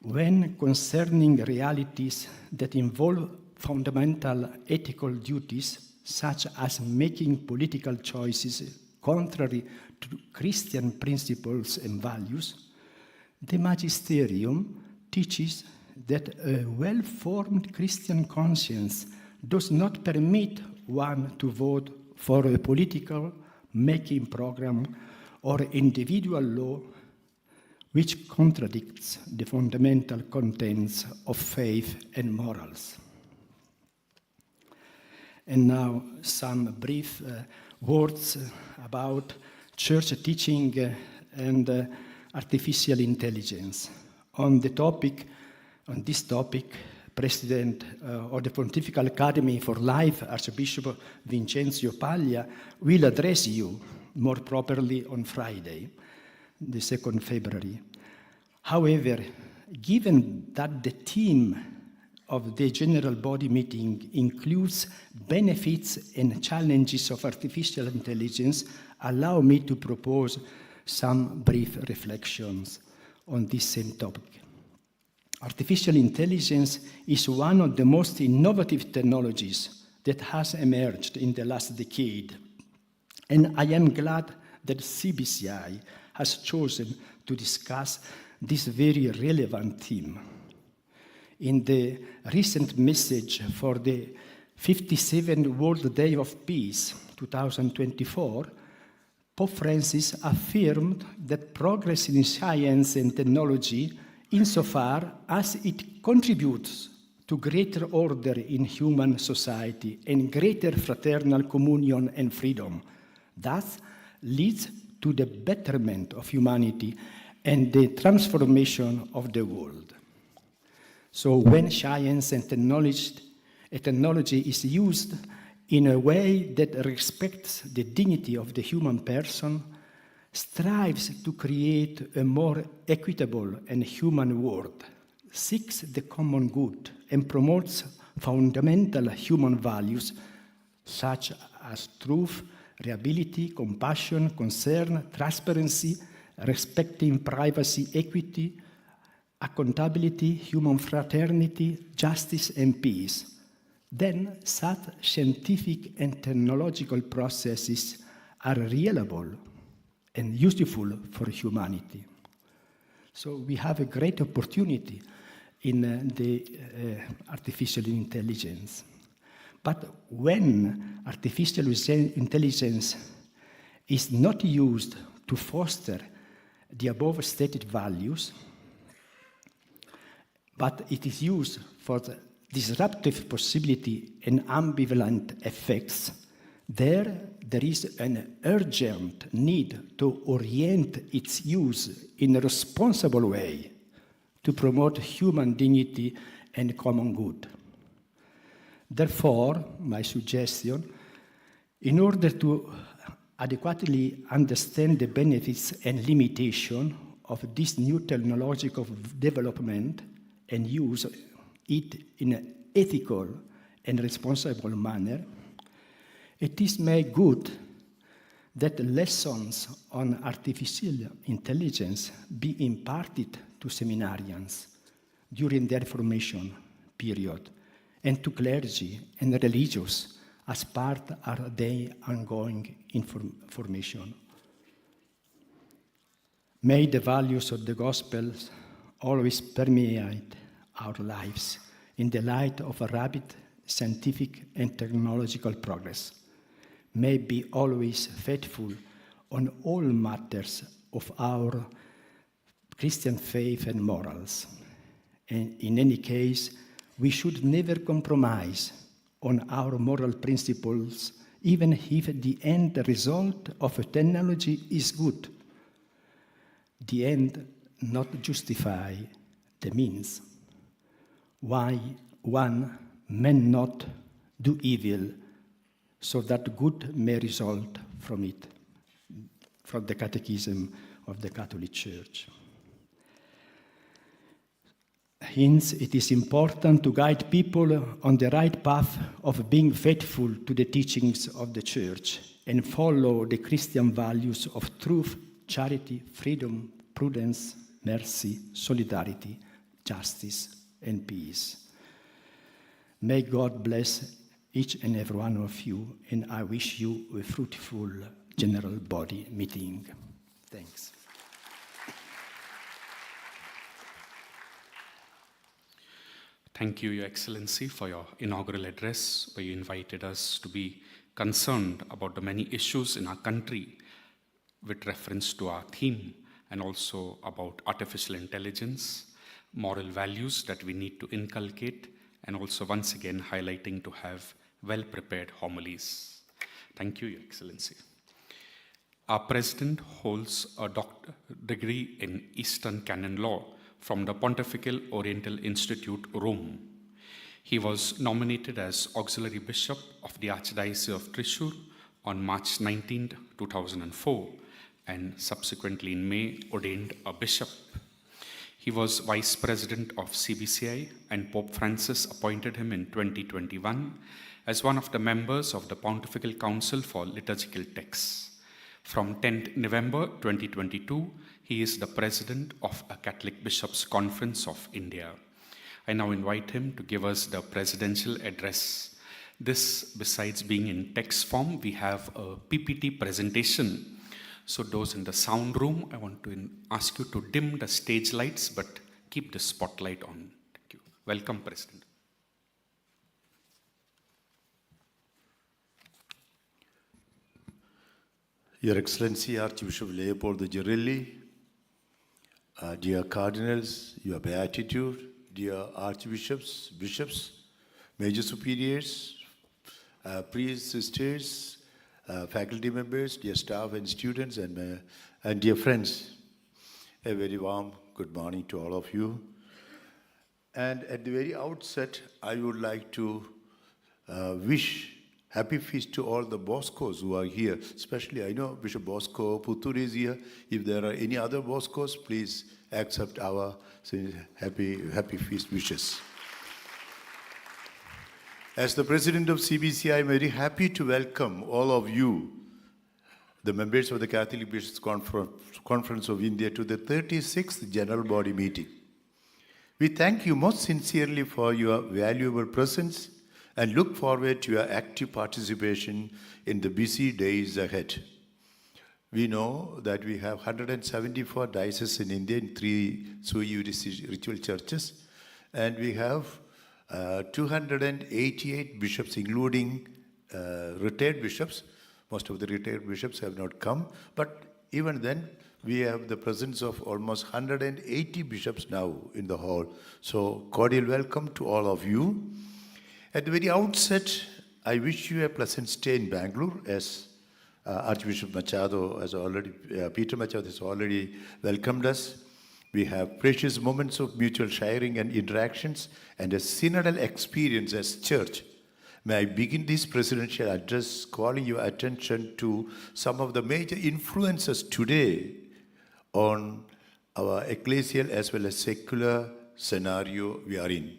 when concerning realities that involve fundamental ethical duties, such as making political choices contrary to Christian principles and values, the magisterium teaches that a well-formed Christian conscience does not permit one to vote for a political making program or individual law which contradicts the fundamental contents of faith and morals. And now some brief words about church teaching and artificial intelligence. On this topic, President of the Pontifical Academy for Life, Archbishop Vincenzo Paglia, will address you more properly on Friday, the 2nd February. However, given that the theme of the General Body meeting includes benefits and challenges of artificial intelligence, allow me to propose some brief reflections on this same topic. Artificial intelligence is one of the most innovative technologies that has emerged in the last decade, and I am glad that CBCI has chosen to discuss this very relevant theme. In the recent message for the 57th World Day of Peace 2024, Pope Francis affirmed that progress in science and technology, insofar as it contributes to greater order in human society and greater fraternal communion and freedom, thus leads to the betterment of humanity and the transformation of the world. So when science and technology is used in a way that respects the dignity of the human person, strives to create a more equitable and human world, seeks the common good, and promotes fundamental human values such as truth, reliability, compassion, concern, transparency, respecting privacy, equity, accountability, human fraternity, justice, and peace, then such scientific and technological processes are reliable and useful for humanity. So we have a great opportunity in the artificial intelligence. But when artificial intelligence is not used to foster the above stated values, but it is used for the disruptive possibility and ambivalent effects, there is an urgent need to orient its use in a responsible way to promote human dignity and common good. Therefore, my suggestion, in order to adequately understand the benefits and limitations of this new technological development and use it in an ethical and responsible manner, it is made good that lessons on artificial intelligence be imparted to seminarians during their formation period, and to clergy and religious as part of their ongoing formation. May the values of the gospel always permeate our lives in the light of a rapid scientific and technological progress. May be always faithful on all matters of our Christian faith and morals. And in any case, we should never compromise on our moral principles, even if the end result of a technology is good. The end not justify the means. Why one may not do evil, so that good may result from it, from the Catechism of the Catholic Church. Hence, it is important to guide people on the right path of being faithful to the teachings of the Church and follow the Christian values of truth, charity, freedom, prudence, mercy, solidarity, justice, and peace. May God bless each and every one of you, and I wish you a fruitful general body meeting. Thanks. Thank you, Your Excellency, for your inaugural address, where you invited us to be concerned about the many issues in our country with reference to our theme, and also about artificial intelligence, moral values that we need to inculcate, and also once again highlighting to have well-prepared homilies. Thank you, Your Excellency. Our President holds a degree in Eastern Canon Law from the Pontifical Oriental Institute, Rome. He was nominated as Auxiliary Bishop of the Archdiocese of Thrissur on March 19, 2004, and subsequently in May ordained a bishop. He was Vice President of CBCI, and Pope Francis appointed him in 2021 as one of the members of the Pontifical Council for Liturgical Texts. From 10th November 2022, he is the President of a Catholic Bishops' Conference of India. I now invite him to give us the presidential address. This, besides being in text form, we have a PPT presentation. So those in the sound room, I want to ask you to dim the stage lights, but keep the spotlight on. Thank you. Welcome, President. Your Excellency, Archbishop Leopold the Girelli, dear Cardinals, Your Beatitude, dear Archbishops, Bishops, Major Superiors, priests, sisters, faculty members, dear staff and students, and dear friends, a very warm good morning to all of you. And at the very outset, I would like to wish happy feast to all the Boscos who are here. Especially, I know Bishop Bosco Puttur is here. If there are any other Boscos, please accept our happy feast wishes. As the President of CBCI, I'm very happy to welcome all of you, the members of the Catholic Bishops' Conference of India, to the 36th General Body Meeting. We thank you most sincerely for your valuable presence and look forward to your active participation in the busy days ahead. We know that we have 174 dioceses in India in 3 sui ritual churches, and we have 288 bishops, including retired bishops. Most of the retired bishops have not come, but even then, we have the presence of almost 180 bishops now in the hall. So, cordial welcome to all of you. At the very outset, I wish you a pleasant stay in Bangalore, as Archbishop Machado has already, Peter Machado has already welcomed us. We have precious moments of mutual sharing and interactions and a synodal experience as church. May I begin this presidential address calling your attention to some of the major influences today on our ecclesial as well as secular scenario we are in.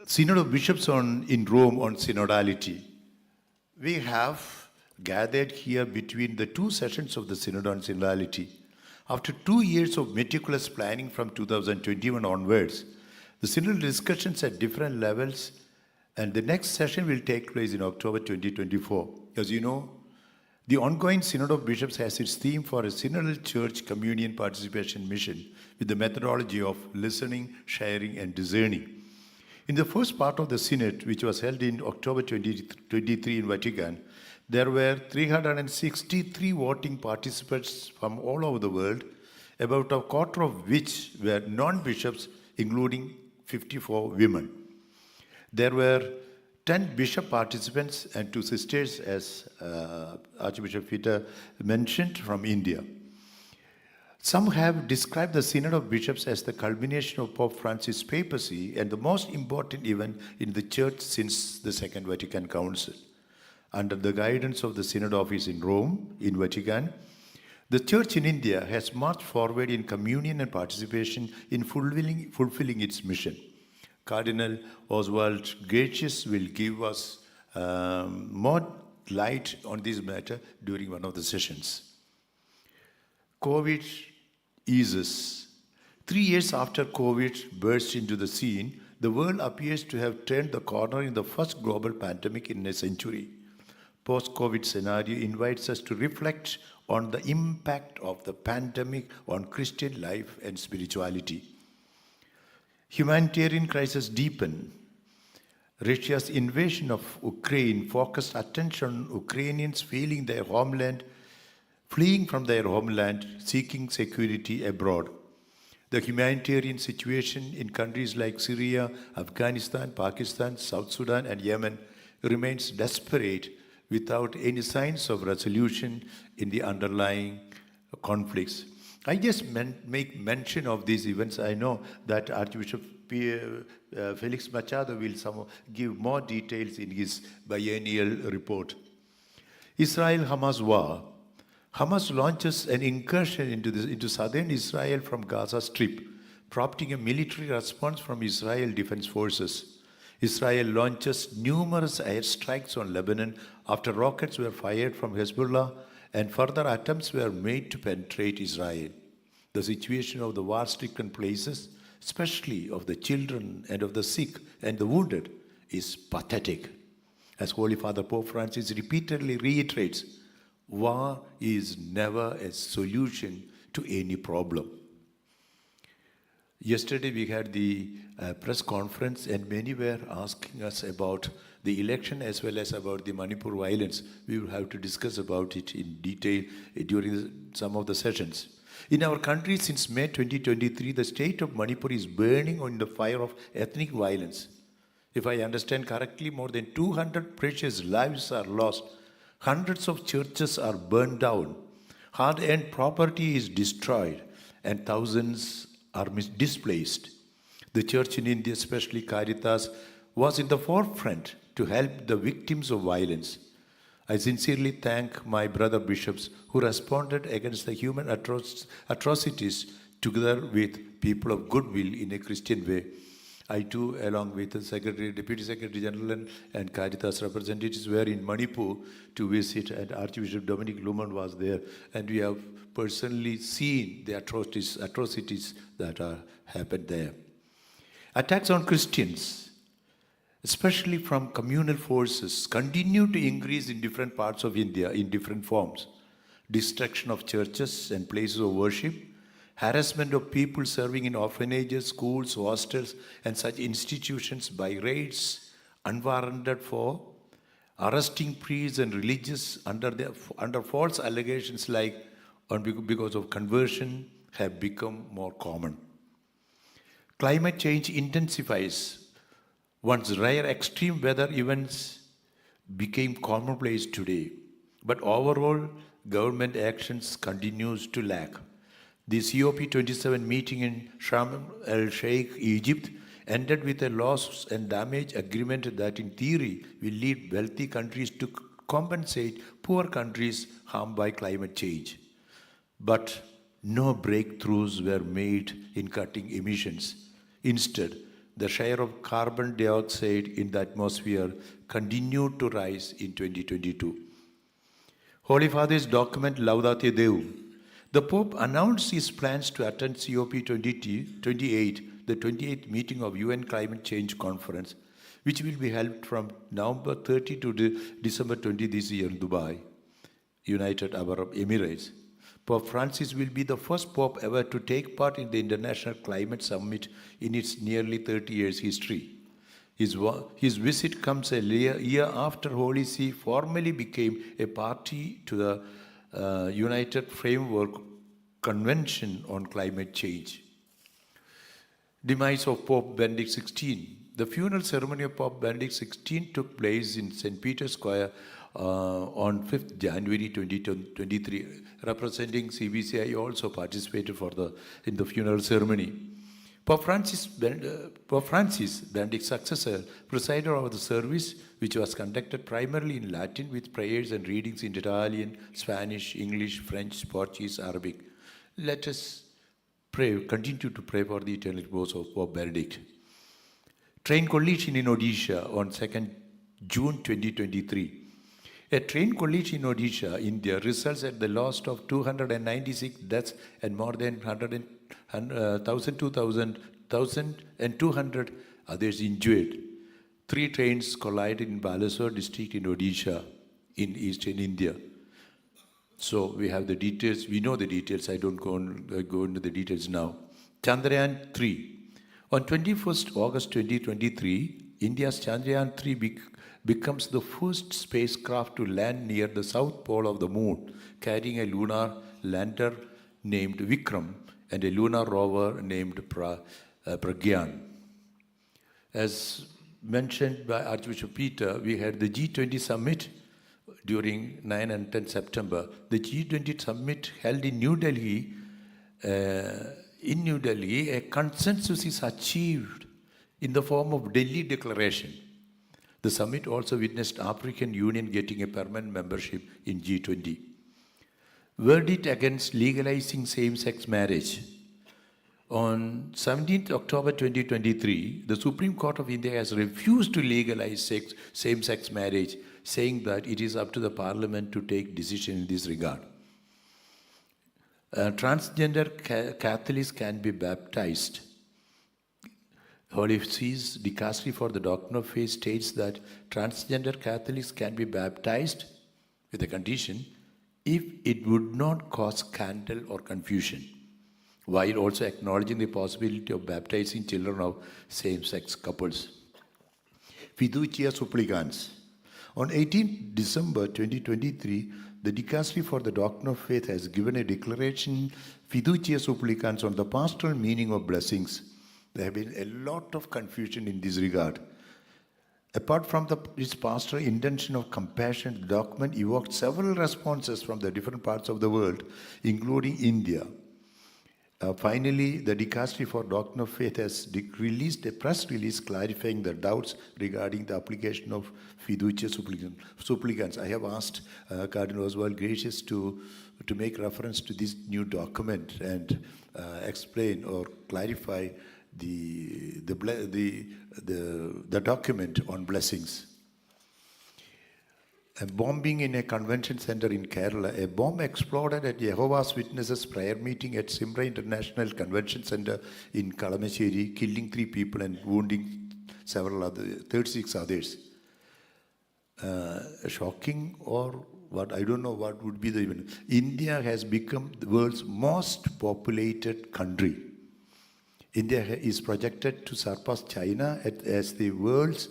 Synod of Bishops in Rome on synodality. We have gathered here between the 2 sessions of the Synod on synodality. After 2 years of meticulous planning from 2021 onwards, the synodal discussions at different levels, and the next session will take place in October 2024. As you know, the ongoing Synod of Bishops has its theme for a synodal church communion participation mission with the methodology of listening, sharing, and discerning. In the first part of the synod, which was held in October 2023 in Vatican, there were 363 voting participants from all over the world, about a quarter of which were non-bishops, including 54 women. There were 10 bishop participants and 2 sisters, as Archbishop Peter mentioned, from India. Some have described the Synod of Bishops as the culmination of Pope Francis' papacy and the most important event in the Church since the Second Vatican Council. Under the guidance of the Synod office in Rome, in Vatican, the Church in India has marched forward in communion and participation in fulfilling its mission. Cardinal Oswald Gaetius will give us more light on this matter during one of the sessions. COVID eases. 3 years after COVID burst into the scene, the world appears to have turned the corner in the first global pandemic in a century. Post-COVID scenario invites us to reflect on the impact of the pandemic on Christian life and spirituality. Humanitarian crisis deepened. Russia's invasion of Ukraine focused attention on Ukrainians fleeing from their homeland, seeking security abroad. The humanitarian situation in countries like Syria, Afghanistan, Pakistan, South Sudan, and Yemen remains desperate without any signs of resolution in the underlying conflicts. I just make mention of these events. I know that Archbishop Felix Machado will give more details in his biennial report. Israel-Hamas war. Hamas launches an incursion into southern Israel from Gaza Strip, prompting a military response from Israel Defense Forces. Israel launches numerous airstrikes on Lebanon after rockets were fired from Hezbollah and further attempts were made to penetrate Israel. The situation of the war-stricken places, especially of the children and of the sick and the wounded, is pathetic. As Holy Father Pope Francis repeatedly reiterates, war is never a solution to any problem. Yesterday we had the press conference and many were asking us about the election as well as about the Manipur violence. We will have to discuss about it in detail during some of the sessions. In our country since May 2023, the state of Manipur is burning on the fire of ethnic violence. If I understand correctly, more than 200 precious lives are lost. Hundreds of churches are burned down. Hard-earned property is destroyed and thousands are displaced. The church in India, especially Caritas, was in the forefront to help the victims of violence. I sincerely thank my brother bishops who responded against the human atrocities together with people of goodwill in a Christian way. I too, along with the Secretary, Deputy Secretary General and Caritas representatives were in Manipur to visit, and Archbishop Dominic Luhmann was there, and we have personally seen the atrocities that are happened there. Attacks on Christians, especially from communal forces, continue to increase in different parts of India in different forms. Destruction of churches and places of worship, harassment of people serving in orphanages, schools, hostels, and such institutions by raids unwarranted for arresting priests and religious under false allegations like because of conversion have become more common. Climate change intensifies. Once rare extreme weather events became commonplace today, but overall government actions continues to lack. The COP27 meeting in Sharm el-Sheikh, Egypt, ended with a loss and damage agreement that in theory will lead wealthy countries to compensate poor countries harmed by climate change. But no breakthroughs were made in cutting emissions. Instead, the share of carbon dioxide in the atmosphere continued to rise in 2022. Holy Father's document Laudate Deum, The Pope announced his plans to attend COP28, the 28th meeting of UN Climate Change Conference, which will be held from November 30 to December 20 this year in Dubai, United Arab Emirates. Pope Francis will be the first Pope ever to take part in the International Climate Summit in its nearly 30 years history. His visit comes a year after Holy See formally became a party to the United Framework Convention on Climate Change. Demise of Pope Benedict XVI. The funeral ceremony of Pope Benedict XVI took place in St. Peter's Square on 5th January 2023. Representing CBCI also participated in the funeral ceremony. Pope Francis, Benedict's successor, presided over the service, which was conducted primarily in Latin with prayers and readings in Italian, Spanish, English, French, Portuguese, Arabic. Let us pray, continue to pray for the eternal repose of Pope Benedict. Train collision in Odisha on 2nd June 2023. A train collision in Odisha, India, results in the loss of 296 deaths and more than 1,200 others injured. 3 trains collided in Balasore district in Odisha, in eastern India. So we have the details. We know the details. I don't go into the details now. Chandrayaan 3. On 21st August 2023, India's Chandrayaan 3 becomes the first spacecraft to land near the south pole of the moon, carrying a lunar lander named Vikram and a lunar rover named Pragyan. As mentioned by Archbishop Peter, we had the G20 summit during 9 and 10 September. The G20 summit held in New Delhi. A consensus is achieved in the form of Delhi Declaration. The summit also witnessed African Union getting a permanent membership in G20. Verdict against legalizing same-sex marriage. On 17th October 2023, the Supreme Court of India has refused to legalize same-sex marriage, saying that it is up to the Parliament to take decision in this regard. Transgender Catholics can be baptized. Holy See's Dicastery for the Doctrine of Faith states that transgender Catholics can be baptized with a condition if it would not cause scandal or confusion, while also acknowledging the possibility of baptizing children of same-sex couples. Fiducia supplicans. On 18 December 2023, the Dicastery for the Doctrine of Faith has given a declaration, Fiducia supplicans, on the pastoral meaning of blessings. There have been a lot of confusion in this regard. Apart from its pastoral intention of compassion, the document evoked several responses from the different parts of the world, including India. Finally, the Dicastery for Doctrine of Faith has released a press release clarifying the doubts regarding the application of Fiducia supplicans. I have asked Cardinal Oswald Gracious to make reference to this new document and explain or clarify the document on blessings. A bombing in a convention center in Kerala. A bomb exploded at Jehovah's Witnesses prayer meeting at Simra International Convention Center in Kalamassery, killing 3 people and wounding 36 others. Shocking or what? I don't know what would be the even. India has become the world's most populated country. India is projected to surpass China as the world's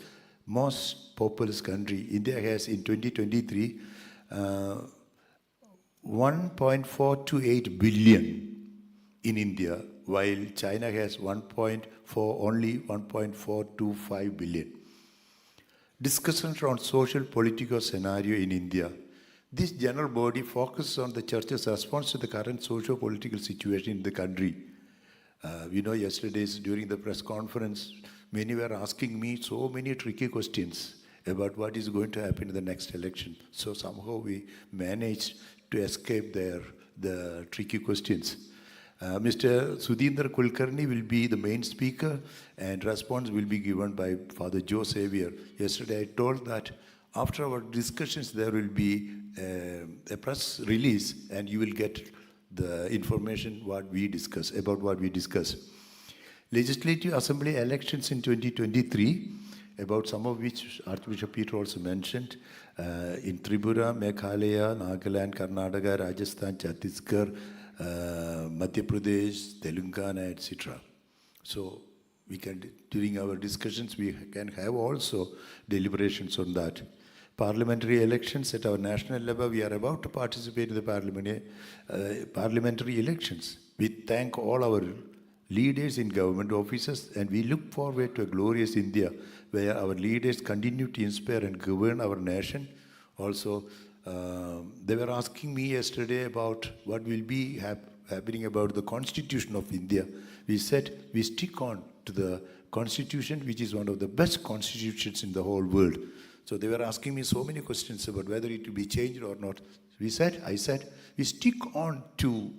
most populous country. India has in 2023 1.428 billion in India, while China has only 1.425 billion. Discussions on social political scenario in India. This general body focuses on the Church's response to the current socio-political situation in the country. We know yesterday's during the press conference, many were asking me so many tricky questions about what is going to happen in the next election. So somehow we managed to escape the tricky questions. Mr. Sudhindra Kulkarni will be the main speaker and response will be given by Father Joe Xavier. Yesterday I told that after our discussions there will be a press release and you will get the information what we discuss, about what we discuss. Legislative Assembly elections in 2023, about some of which Archbishop Peter also mentioned, in Tripura, Meghalaya, Nagaland, Karnataka, Rajasthan, Chhattisgarh, Madhya Pradesh, Telangana, etc. So we can, during our discussions, we can have also deliberations on that. Parliamentary elections at our national level, we are about to participate in the parliamentary elections. We thank all our leaders in government offices, and we look forward to a glorious India where our leaders continue to inspire and govern our nation. Also, they were asking me yesterday about what will be happening about the Constitution of India. We said we stick on to the Constitution, which is one of the best constitutions in the whole world. So they were asking me so many questions about whether it will be changed or not. I said, we stick on to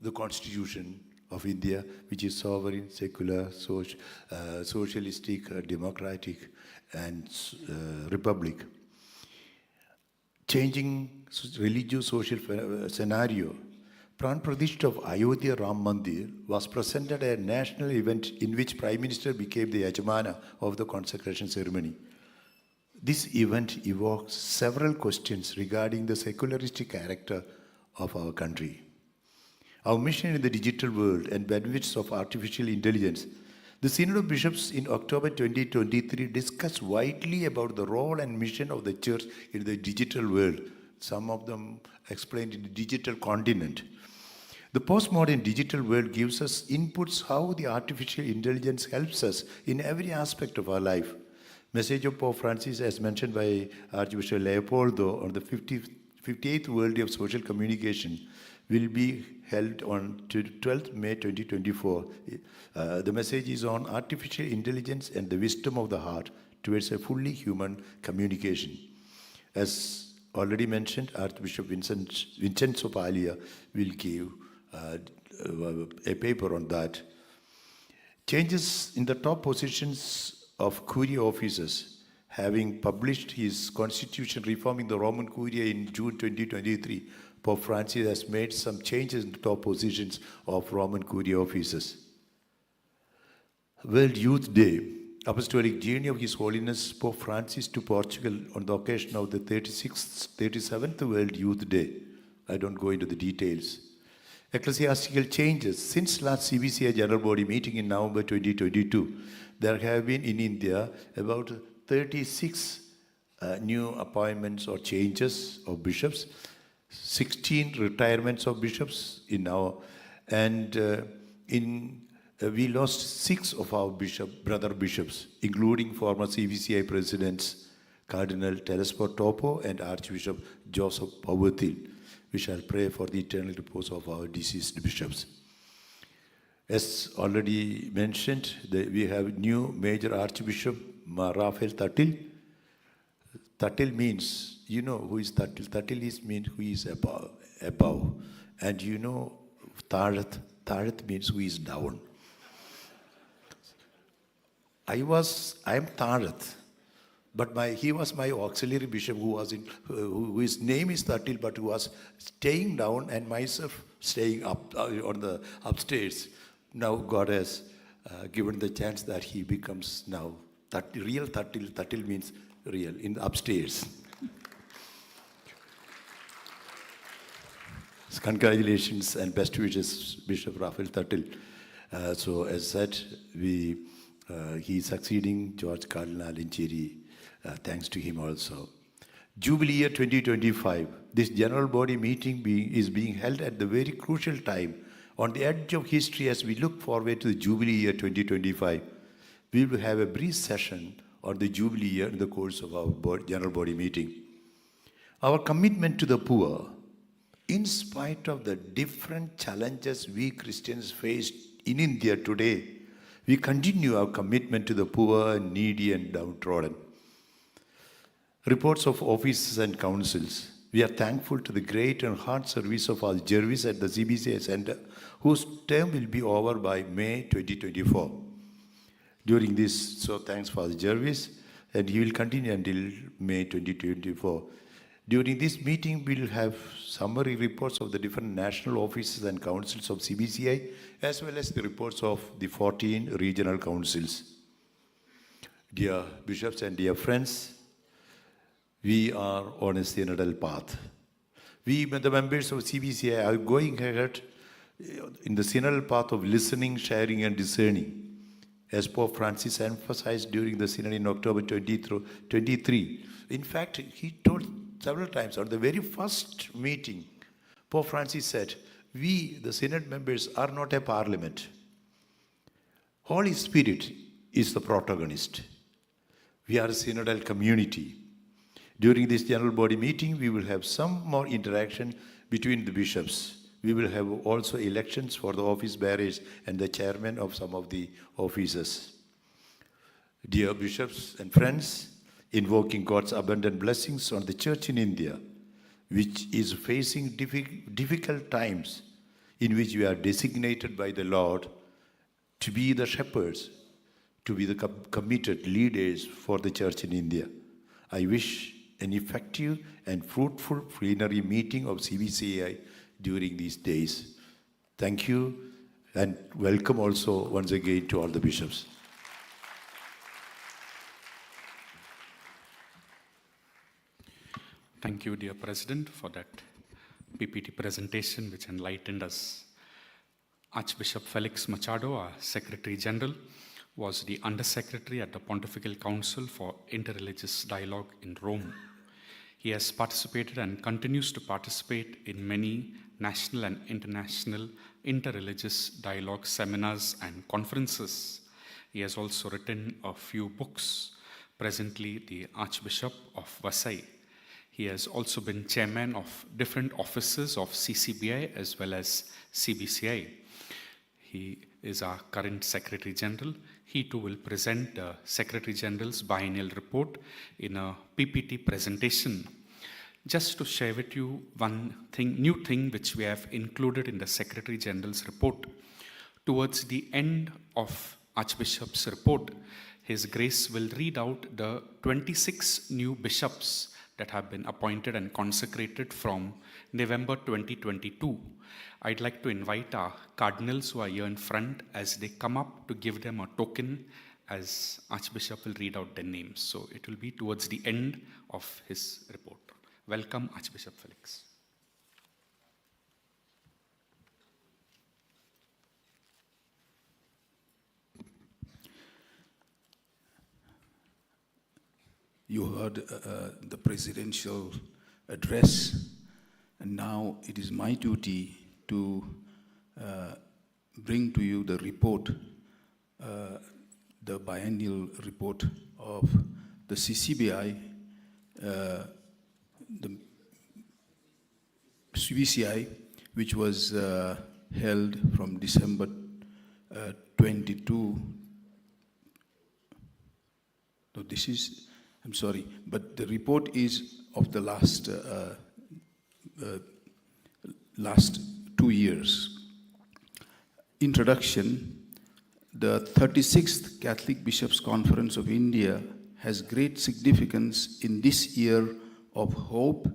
the Constitution of India, which is sovereign, secular, socialistic, democratic, and republic. Changing religious social scenario. Pran Pradishta of Ayodhya Ram Mandir was presented at a national event in which Prime Minister became the Yajamana of the consecration ceremony. This event evokes several questions regarding the secularistic character of our country. Our mission in the digital world and benefits of artificial intelligence. The Synod of Bishops in October 2023 discussed widely about the role and mission of the Church in the digital world. Some of them explained in the digital continent. The postmodern digital world gives us inputs how the artificial intelligence helps us in every aspect of our life. Message of Pope Francis, as mentioned by Archbishop Leopoldo on the 58th World Day of Social Communication, will be held on 12th May 2024. The message is on artificial intelligence and the wisdom of the heart towards a fully human communication. As already mentioned, Archbishop Vincenzo Paglia will give a paper on that. Changes in the top positions of Curia officers, having published his constitution reforming the Roman Curia in June 2023, Pope Francis has made some changes in the top positions of Roman Curia officers. World Youth Day, Apostolic Journey of His Holiness Pope Francis to Portugal on the occasion of the 37th World Youth Day. I don't go into the details. Ecclesiastical changes. Since last CBCI General Body meeting in November 2022, there have been in India about 36 new appointments or changes of bishops, 16 retirements of bishops in now, and we lost 6 of our brother bishops, including former CBCI presidents Cardinal Telesfor Topo and Archbishop Joseph Pavatil. We shall pray for the eternal repose of our deceased bishops. As already mentioned, we have new major Archbishop Raphael Tatil. Tatil means, you know who is Tatil? Tatil means who is above. And you know Tarat. Tarat means who is down. I am Tarat. But he was my auxiliary bishop whose name is Tatil, but who was staying down and myself staying up on the upstairs. Now God has given the chance that he becomes now real Tatil. Tatil means real, in the upstairs. So congratulations and best wishes, Bishop Raphael Tatil. So as said, he is succeeding George Cardinal Inchiri. Thanks to him also. Jubilee year 2025. This general body meeting is being held at the very crucial time on the edge of history as we look forward to the Jubilee year 2025. We will have a brief session on the Jubilee year in the course of our general body meeting. Our commitment to the poor, in spite of the different challenges we Christians face in India today, we continue our commitment to the poor, needy, and downtrodden. Reports of offices and councils. We are thankful to the great and hard service of our Jervis at the CBCI Center, whose term will be over by May 2024. During this, so thanks for Jervis, and he will continue until May 2024. During this meeting, we'll have summary reports of the different national offices and councils of CBCI, as well as the reports of the 14 regional councils. Dear bishops and dear friends, we are on a synodal path. We, the members of CBCI, are going ahead in the synodal path of listening, sharing, and discerning. As Pope Francis emphasized during the synod in October 23. In fact, he told several times, on the very first meeting, Pope Francis said, we, the synod members, are not a parliament. Holy Spirit is the protagonist. We are a synodal community. During this general body meeting, we will have some more interaction between the bishops. We will have also elections for the office bearers and the chairman of some of the offices. Dear bishops and friends, invoking God's abundant blessings on the church in India, which is facing difficult times, in which we are designated by the Lord to be the shepherds, to be the committed leaders for the church in India. I wish an effective and fruitful plenary meeting of CBCI during these days. Thank you, and welcome also once again to all the bishops. Thank you, dear President, for that PPT presentation which enlightened us. Archbishop Felix Machado, our Secretary General, was the Undersecretary at the Pontifical Council for Interreligious Dialogue in Rome. He has participated and continues to participate in many national and international interreligious dialogue seminars and conferences. He has also written a few books, presently the Archbishop of Vasai. He has also been chairman of different offices of CCBI as well as CBCI. He is our current Secretary General. He too will present the Secretary General's biennial report in a PPT presentation. Just to share with you one new thing which we have included in the Secretary General's report. Towards the end of Archbishop's report, His Grace will read out the 26 new bishops that have been appointed and consecrated from November 2022. I'd like to invite our cardinals who are here in front as they come up to give them a token as Archbishop will read out their names. So it will be towards the end of his report. Welcome, Archbishop Felix. You heard the presidential address, and now it is my duty to bring to you the report, the biennial report of the CCBI, the CBCI, which was held from December 22. So this is, I'm sorry, but the report is of the last 2 years. Introduction. The 36th Catholic Bishops' Conference of India has great significance in this year of hope,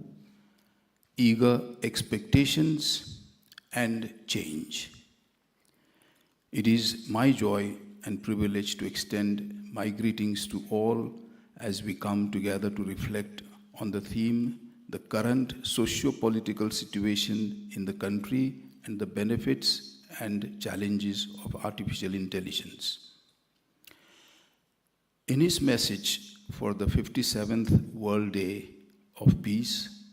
eager expectations, and change. It is my joy and privilege to extend my greetings to all as we come together to reflect on the theme, the current socio-political situation in the country and the benefits and challenges of artificial intelligence. In his message for the 57th World Day of Peace,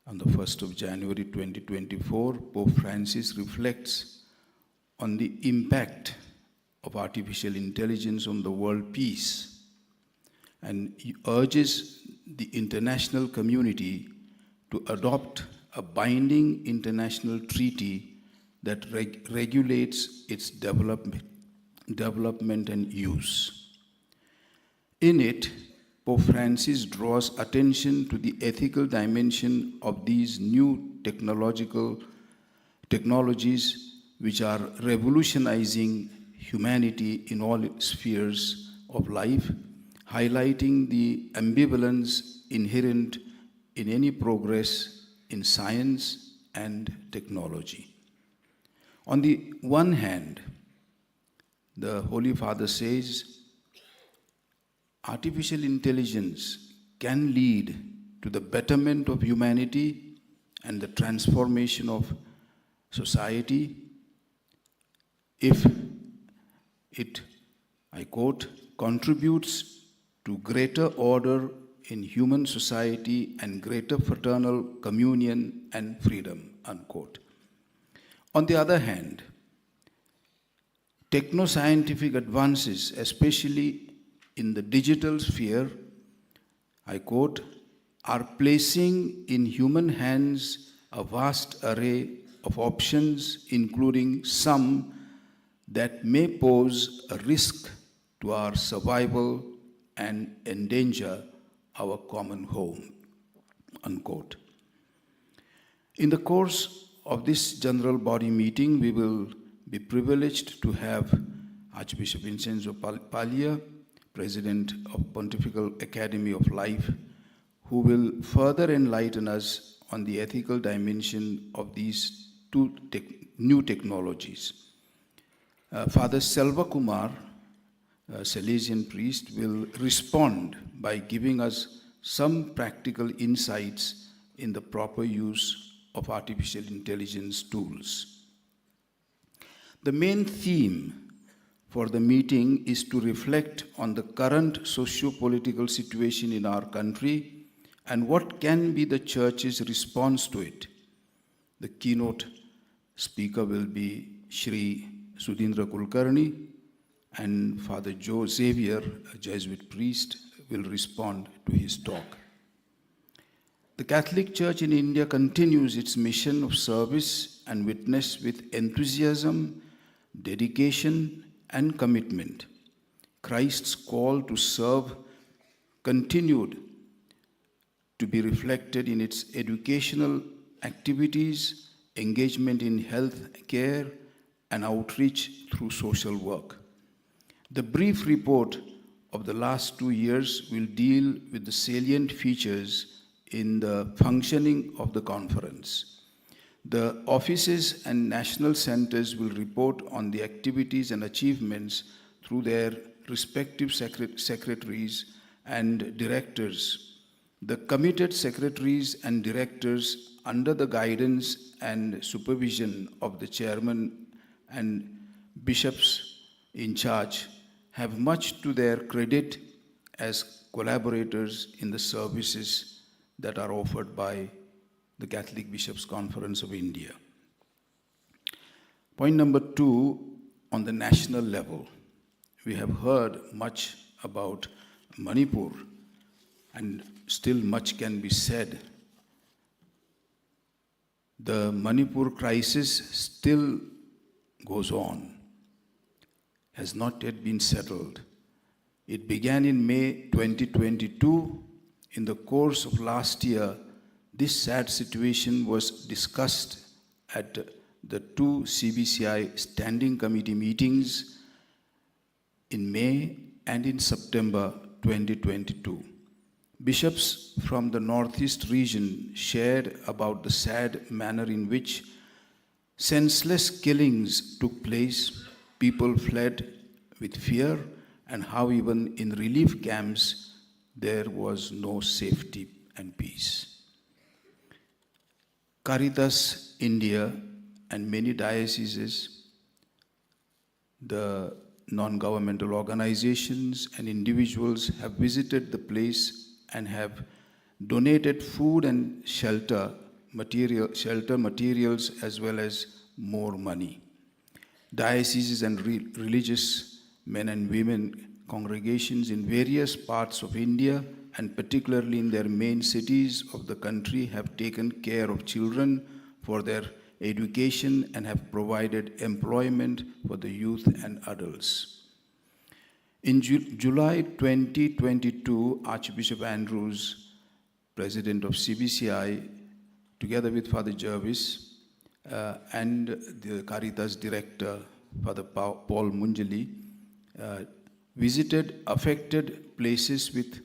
on the 1st of January 2024, Pope Francis reflects on the impact of artificial intelligence on the world peace, and he urges the international community to adopt a binding international treaty that regulates its development and use. In it, Pope Francis draws attention to the ethical dimension of these new technologies which are revolutionizing humanity in all spheres of life, highlighting the ambivalence inherent in any progress in science and technology. On the one hand, the Holy Father says, artificial intelligence can lead to the betterment of humanity and the transformation of society if it, I quote, contributes to greater order in human society and greater fraternal communion and freedom, unquote. On the other hand, techno-scientific advances, especially in the digital sphere, I quote, are placing in human hands a vast array of options, including some that may pose a risk to our survival and endanger our common home, unquote. In the course of this general body meeting, we will be privileged to have Archbishop Vincenzo Paglia, President of Pontifical Academy of Life, who will further enlighten us on the ethical dimension of these two new technologies. Father Selva Kumar, a Salesian priest, will respond by giving us some practical insights in the proper use of artificial intelligence tools. The main theme for the meeting is to reflect on the current socio-political situation in our country and what can be the Church's response to it. The keynote speaker will be Shri Sudhindra Kulkarni, and Father Joe Xavier, a Jesuit priest, will respond to his talk. The Catholic Church in India continues its mission of service and witness with enthusiasm, dedication, and commitment. Christ's call to serve continued to be reflected in its educational activities, engagement in health care, and outreach through social work. The brief report of the last 2 years will deal with the salient features in the functioning of the conference. The offices and national centers will report on the activities and achievements through their respective secretaries and directors. The committed secretaries and directors, under the guidance and supervision of the chairman and bishops in charge, have much to their credit as collaborators in the services that are offered by the Catholic Bishops' Conference of India. Point number 2, on the national level, we have heard much about Manipur, and still much can be said. The Manipur crisis still goes on, has not yet been settled. It began in May 2022. In the course of last year, this sad situation was discussed at the 2 CBCI standing committee meetings in May and in September 2022. Bishops from the Northeast region shared about the sad manner in which senseless killings took place, people fled with fear, and how even in relief camps there was no safety and peace. Caritas India and many dioceses, the non-governmental organizations and individuals have visited the place and have donated food and shelter materials as well as more money. Dioceses and religious men and women congregations in various parts of India and particularly in their main cities of the country have taken care of children for their education and have provided employment for the youth and adults. In July 2022, Archbishop Andrews, President of CBCI, together with Father Jervis and the Caritas Director, Father Paul Munjali, visited affected places with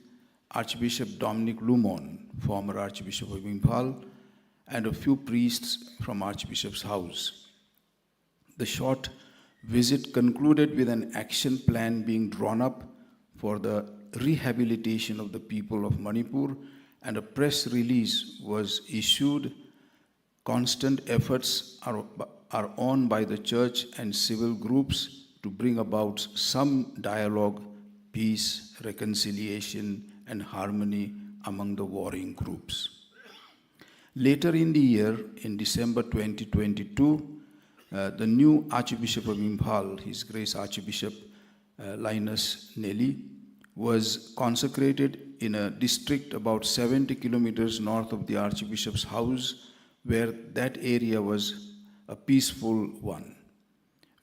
Archbishop Dominic Lumon former Archbishop of Imphal, and a few priests from Archbishop's house. The short visit concluded with an action plan being drawn up for the rehabilitation of the people of Manipur, and a press release was issued. Constant efforts are on by the church and civil groups to bring about some dialogue, peace, reconciliation, and harmony among the warring groups. Later in the year, in December 2022, the new Archbishop of Imphal, His Grace Archbishop Linus Nelly, was consecrated in a district about 70 kilometers north of the Archbishop's house, where that area was a peaceful one.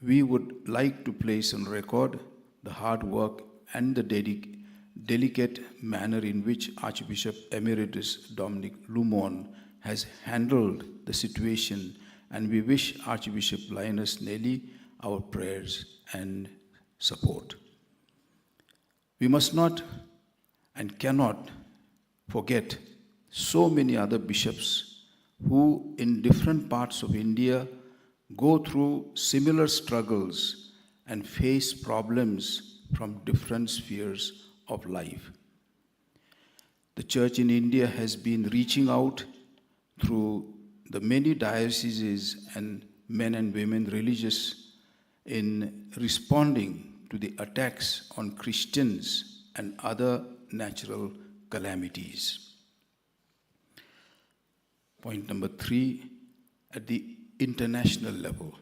We would like to place on record the hard work and the delicate manner in which Archbishop Emeritus Dominic Lumon has handled the situation, and we wish Archbishop Linus Nelly our prayers and support. We must not and cannot forget so many other bishops who in different parts of India go through similar struggles and face problems from different spheres of life. The Church in India has been reaching out through the many dioceses and men and women religious in responding to the attacks on Christians and other natural calamities. Point number 3, at the international level.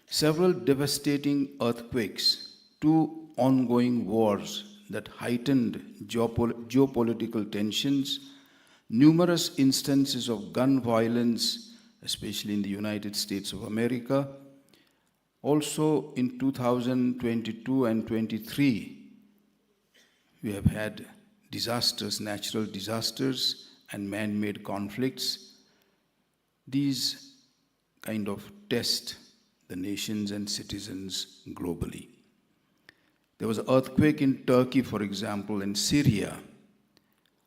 Several devastating earthquakes, 2 ongoing wars that heightened geopolitical tensions, numerous instances of gun violence, especially in the United States of America. Also in 2022 and 23, we have had disasters, natural disasters, and man-made conflicts. These kind of test the nations and citizens globally. There was an earthquake in Turkey, for example, in Syria.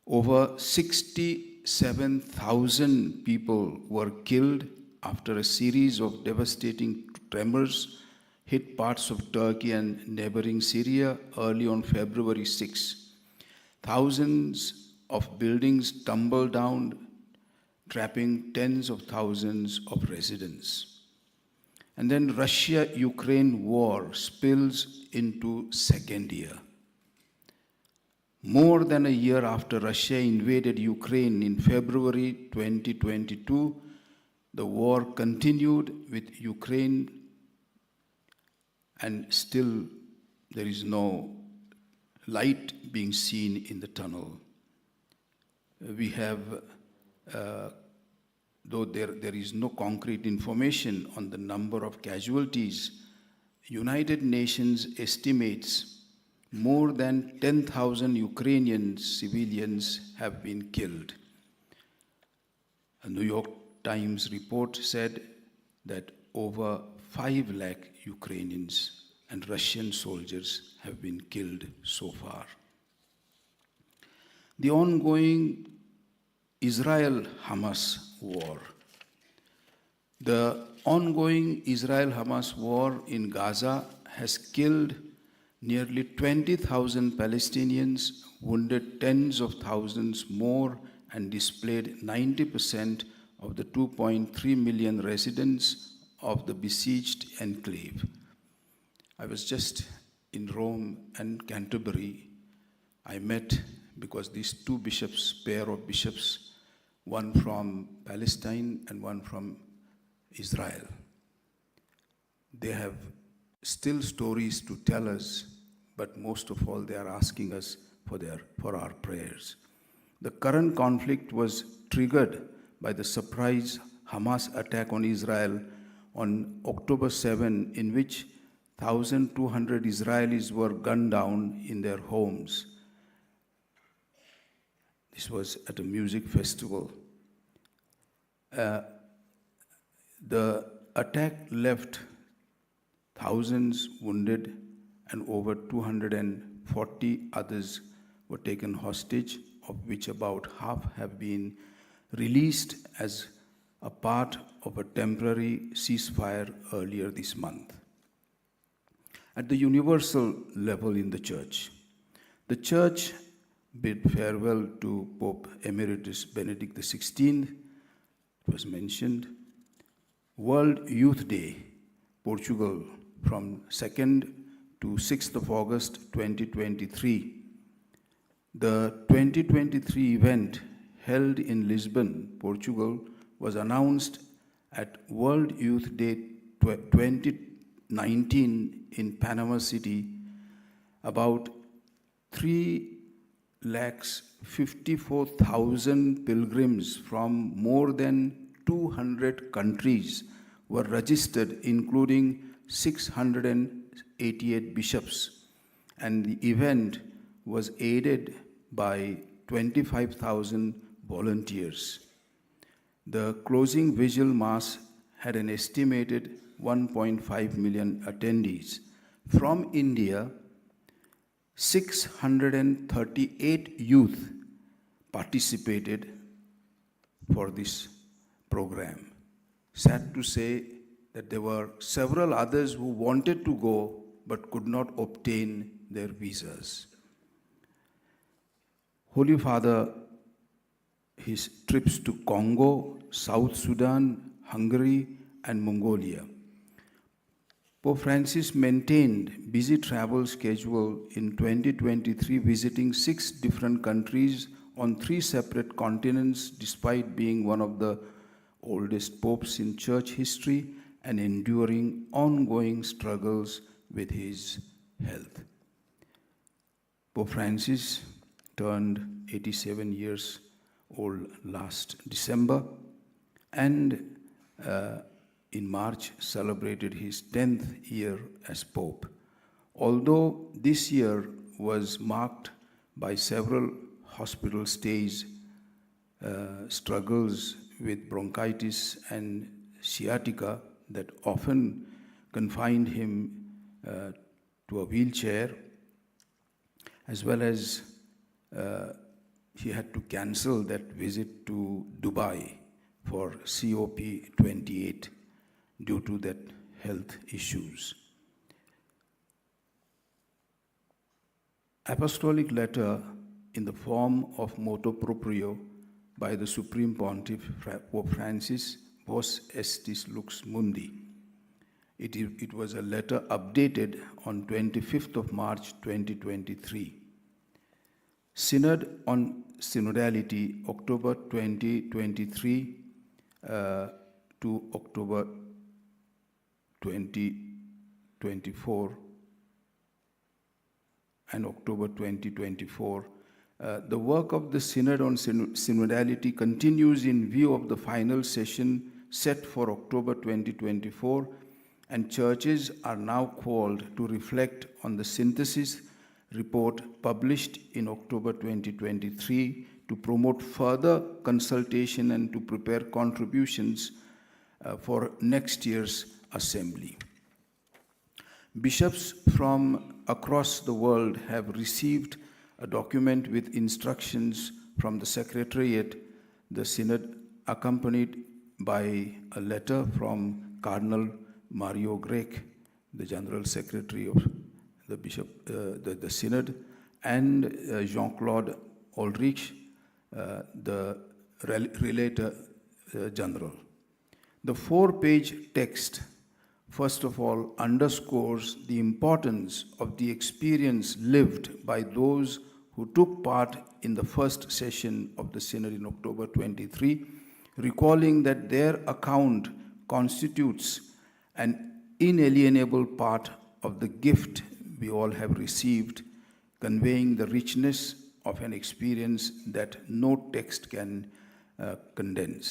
Over 67,000 people were killed after a series of devastating tremors hit parts of Turkey and neighboring Syria early on February 6. Thousands of buildings tumbled down, trapping tens of thousands of residents. And then Russia-Ukraine war spills into second year. More than a year after Russia invaded Ukraine in February 2022, the war continued with Ukraine, and still there is no light being seen in the tunnel. We have, though there is no concrete information on the number of casualties, United Nations estimates more than 10,000 Ukrainian civilians have been killed. A New York Times report said that over 5 lakh Ukrainians and Russian soldiers have been killed so far. The ongoing Israel-Hamas war. The ongoing Israel-Hamas war in Gaza has killed nearly 20,000 Palestinians, wounded tens of thousands more, and displaced 90% of the 2.3 million residents of the besieged enclave. I was just in Rome and Canterbury. I met, because these 2 bishops, pair of bishops, one from Palestine and one from Israel, they have still stories to tell us, but most of all they are asking us for our prayers. The current conflict was triggered by the surprise Hamas attack on Israel on October 7, in which 1,200 Israelis were gunned down in their homes. This was at a music festival. The attack left thousands wounded, and over 240 others were taken hostage of which about half have been released as a part of a temporary ceasefire earlier this month. At the universal level in the Church bid farewell to Pope Emeritus Benedict XVI, it was mentioned. World Youth Day, Portugal, from 2nd to 6th of August 2023. The 2023 event held in Lisbon, Portugal, was announced at World Youth Day 2019 in Panama City. About 3,54,000 pilgrims from more than 200 countries were registered, including 688 bishops, and the event was aided by 25,000 volunteers. The closing vigil mass had an estimated 1.5 million attendees. From India, 638 youth participated for this program. Sad to say that there were several others who wanted to go but could not obtain their visas. Holy Father, his trips to Congo, South Sudan, Hungary, and Mongolia. Pope Francis maintained busy travel schedule in 2023, visiting 6 different countries on 3 separate continents, despite being one of the oldest popes in church history and enduring ongoing struggles with his health. Pope Francis turned 87 years old last December, and in March celebrated his 10th year as Pope. Although this year was marked by several hospital stays, struggles with bronchitis and sciatica that often confined him to a wheelchair, as well as he had to cancel that visit to Dubai for COP28 due to that health issues. Apostolic letter in the form of motu proprio by the Supreme Pontiff Pope Francis, Vos Estis Lux Mundi. It was a letter updated on 25th of March 2023. Synod on Synodality, October 2023 to October 2024 and October 2024. The work of the Synod on Synodality continues in view of the final session set for October 2024, and churches are now called to reflect on the synthesis report published in October 2023 to promote further consultation and to prepare contributions for next year's assembly. Bishops from across the world have received a document with instructions from the Secretariat, the Synod, accompanied by a letter from Cardinal Mario Grech, the General Secretary of the the Synod, and Jean-Claude Ulrich, the Relator General. The 4-page text, first of all, underscores the importance of the experience lived by those who took part in the first session of the Synod in October 23, recalling that their account constitutes an inalienable part of the gift we all have received, conveying the richness of an experience that no text can contain.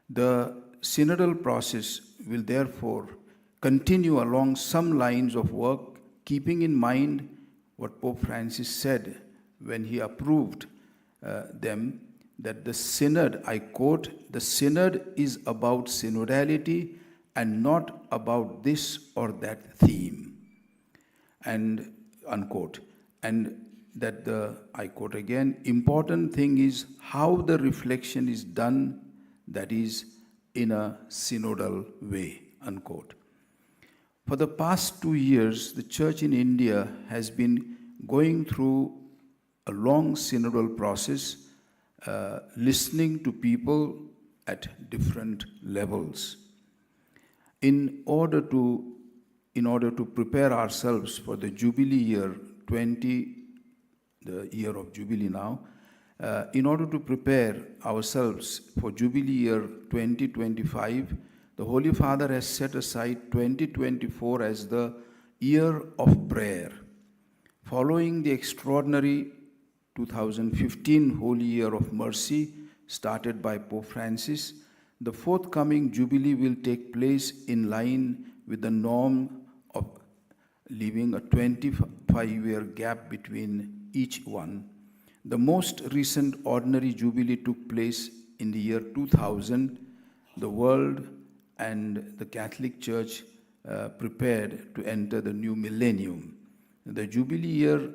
The synodal process will therefore continue along some lines of work, keeping in mind what Pope Francis said when he approved them, that the synod, I quote, "The synod is about synodality and not about this or that theme." And unquote. And that I quote again, important thing is how the reflection is done, that is in a synodal way, unquote. For the past 2 years, the church in India has been going through a long synodal process, listening to people at different levels. In order to prepare ourselves for the Jubilee year 20, the year of Jubilee now, in order to prepare ourselves for Jubilee year 2025, the Holy Father has set aside 2024 as the year of prayer. Following the extraordinary 2015 Holy Year of Mercy started by Pope Francis, the forthcoming Jubilee will take place in line with the norm of leaving a 25-year gap between each one. The most recent ordinary Jubilee took place in the year 2000. The world and the Catholic Church prepared to enter the new millennium. The Jubilee year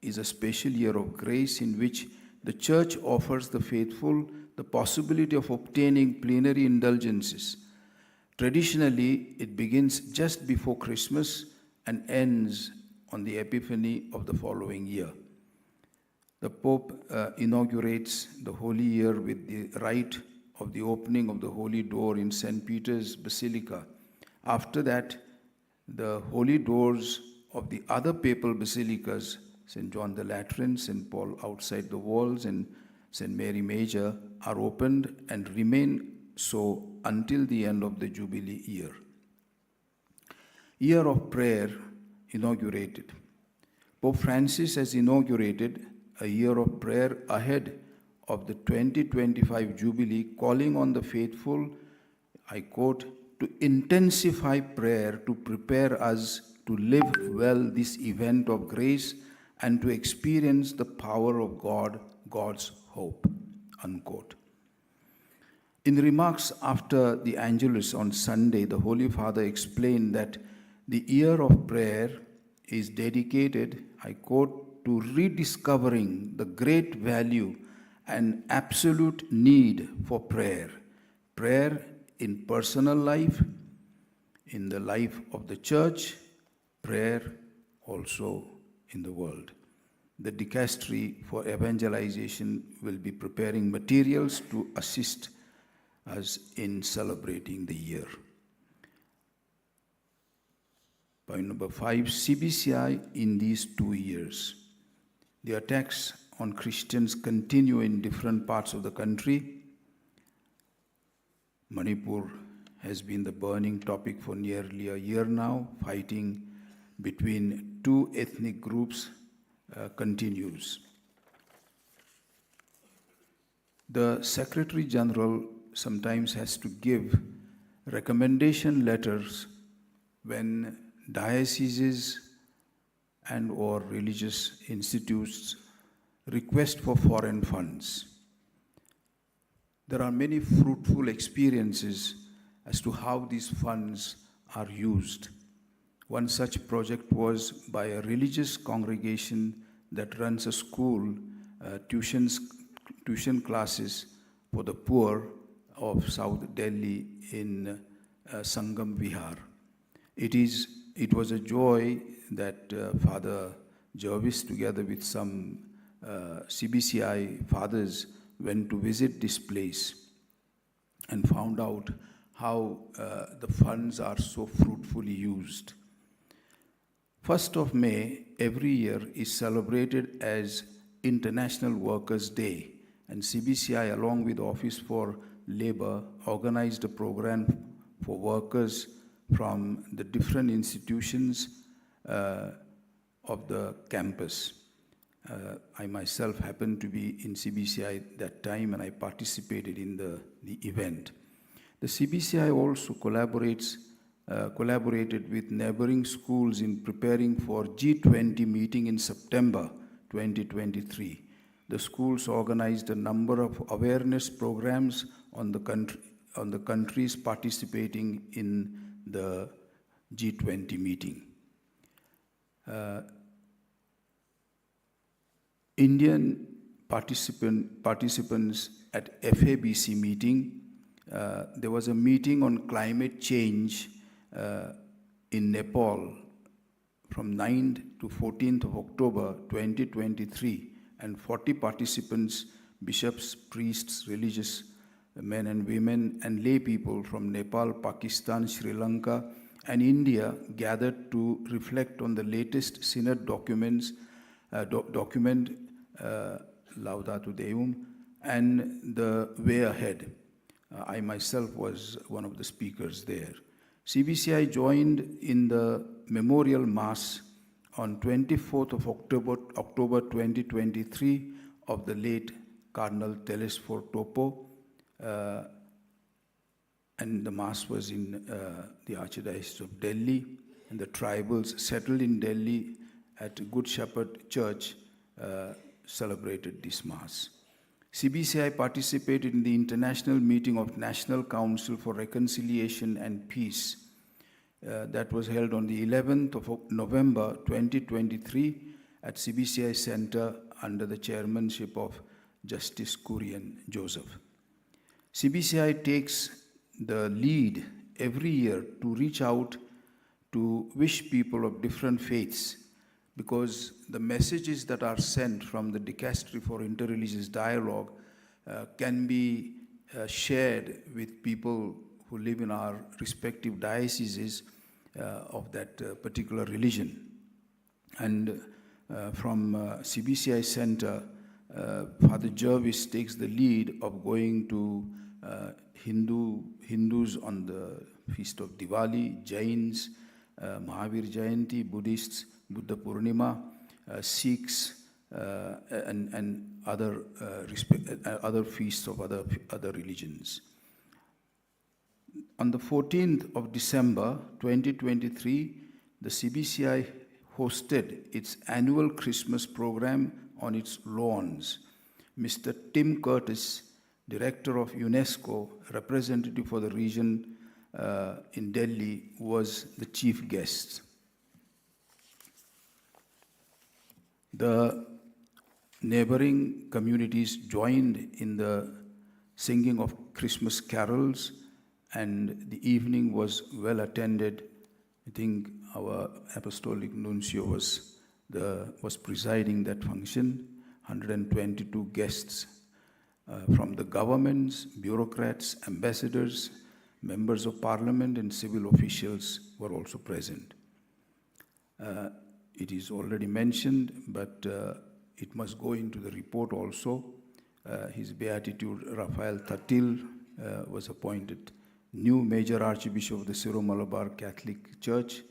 is a special year of grace in which the Church offers the faithful the possibility of obtaining plenary indulgences. Traditionally, it begins just before Christmas and ends on the Epiphany of the following year. The Pope inaugurates the Holy Year with the rite of the opening of the Holy Door in St. Peter's Basilica. After that, the holy doors of the other papal basilicas, St. John the Lateran, St. Paul outside the walls, and St. Mary Major, are opened and remain so until the end of the Jubilee year. Year of Prayer inaugurated. Pope Francis has inaugurated a year of prayer ahead of the 2025 Jubilee, calling on the faithful, I quote, to intensify prayer to prepare us to live well this event of grace and to experience the power of God, God's hope, unquote. In the remarks after the Angelus on Sunday, the Holy Father explained that the year of prayer is dedicated, I quote, to rediscovering the great value and absolute need for prayer. Prayer in personal life, in the life of the church, prayer also in the world. The Dicastery for Evangelization will be preparing materials to assist us in celebrating the year. Point number 5, CBCI in these 2 years. The attacks on Christians continue in different parts of the country. Manipur has been the burning topic for nearly a year now. Fighting between two ethnic groups continues. The Secretary General sometimes has to give recommendation letters when dioceses and or religious institutes request for foreign funds. There are many fruitful experiences as to how these funds are used. One such project was by a religious congregation that runs a school, tuition classes for the poor of South Delhi in Sangam Vihar. It was a joy that Father Jervis, together with some CBCI fathers, went to visit this place and found out how the funds are so fruitfully used. 1st of May every year is celebrated as International Workers' Day, and CBCI, along with Office for Labor, organized a program for workers from the different institutions of the campus. I myself happened to be in CBCI that time, and I participated in the event. The CBCI also collaborated with neighboring schools in preparing for G20 meeting in September 2023. The schools organized a number of awareness programs on the countries participating in the G20 meeting. Indian participants at FABC meeting. There was a meeting on climate change in Nepal from 9th to 14th of October 2023, and 40 participants, bishops, priests, religious men and women, and lay people from Nepal, Pakistan, Sri Lanka, and India gathered to reflect on the latest synod document Laudato Deum and the way ahead. I myself was one of the speakers there. CBCI joined in the memorial mass on 24th of October 2023 of the late Cardinal Telesphore Topo, and the mass was in the Archdiocese of Delhi, and the tribals settled in Delhi at Good Shepherd Church celebrated this mass. CBCI participated in the international meeting of National Council for Reconciliation and Peace that was held on the 11th of November 2023 at CBCI Center under the chairmanship of Justice Kurian Joseph. CBCI takes the lead every year to reach out to wish people of different faiths, because the messages that are sent from the Dicastery for Interreligious Dialogue can be shared with people who live in our respective dioceses of that particular religion. And from CBCI Center, Father Jervis takes the lead of going to Hindus on the feast of Diwali, Jains, Mahavir Jayanti, Buddhists, Buddha Purnima, Sikhs, and other feasts of other religions. On the 14th of December 2023, the CBCI hosted its annual Christmas program on its lawns. Mr. Tim Curtis, Director of UNESCO, representative for the region in Delhi, was the chief guest. The neighboring communities joined in the singing of Christmas carols, and the evening was well attended. I think our Apostolic Nuncio was presiding that function. 122 guests from the governments, bureaucrats, ambassadors, members of parliament, and civil officials were also present. It is already mentioned, but it must go into the report also. His Beatitude Raphael Tatil was appointed new Major Archbishop of the Syro-Malabar Catholic Church,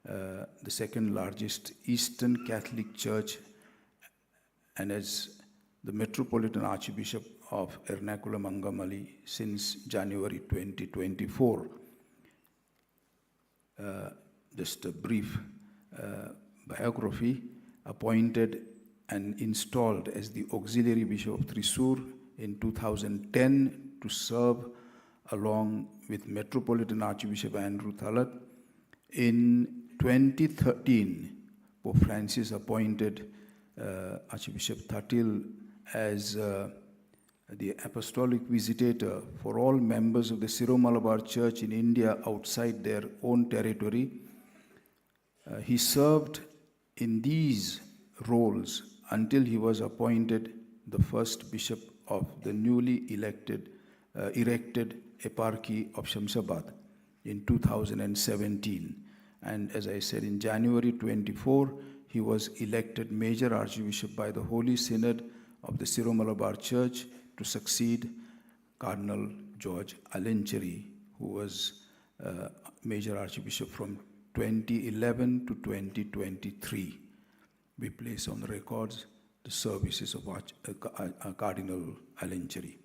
the second largest Eastern Catholic Church, and as the Metropolitan Archbishop of Ernakulam Angamali since January 2024. Just a brief biography: appointed and installed as the Auxiliary Bishop of Thrissur in 2010 to serve along with Metropolitan Archbishop Andrew Thalat. In 2013, Pope Francis appointed Archbishop Tatil as the Apostolic Visitator for all members of the Syro-Malabar Church in India outside their own territory. He served in these roles until he was appointed the first bishop of the newly erected Eparchy of Shamshabad in 2017. And as I said, in January 24, he was elected Major Archbishop by the Holy Synod of the Syro-Malabar Church to succeed Cardinal George Alencheri, who was Major Archbishop from 2011 to 2023. We place on the records the services of Cardinal Alencheri.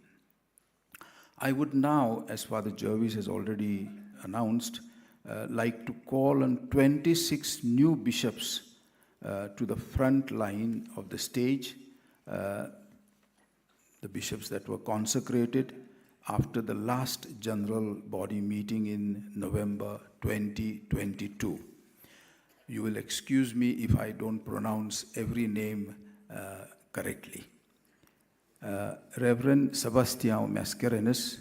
I would now, as Father Jervis has already announced, like to call on 26 new bishops to the front line of the stage, the bishops that were consecrated after the last general body meeting in November 2022. You will excuse me if I don't pronounce every name correctly. Reverend Sebastian Mascarenhas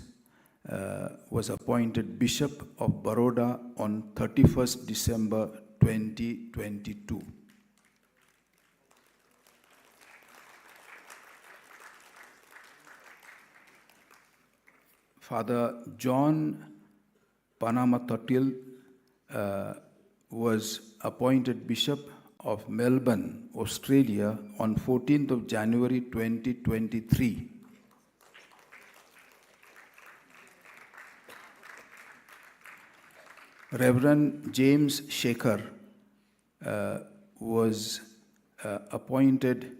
was appointed Bishop of Baroda on 31st December 2022. Father John Panamatattil was appointed Bishop of Melbourne, Australia on 14th of January 2023. Reverend James Shekhar was appointed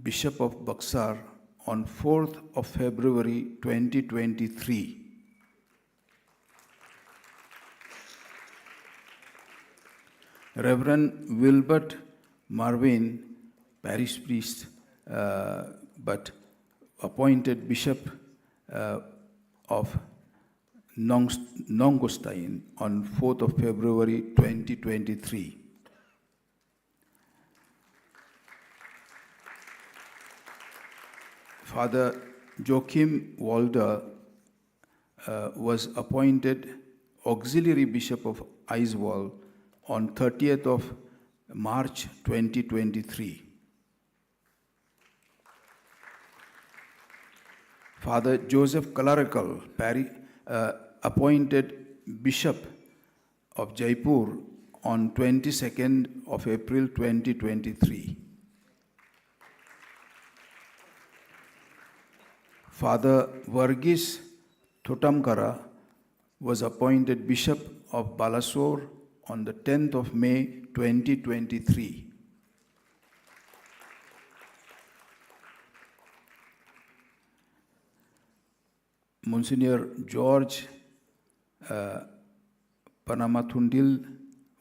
Bishop of Buxar on 4th of February 2023. Reverend Wilbert Marvin, parish priest, but appointed Bishop of Nongostine on 4th of February 2023. Father Joachim Walder was appointed Auxiliary Bishop of Iswell on 30th of March 2023. Father Joseph Kalarakal, appointed Bishop of Jaipur on 22nd of April 2023. Father Varghese Thotamkara was appointed Bishop of Balasore on the 10th of May 2023. Monsignor George Panamathundil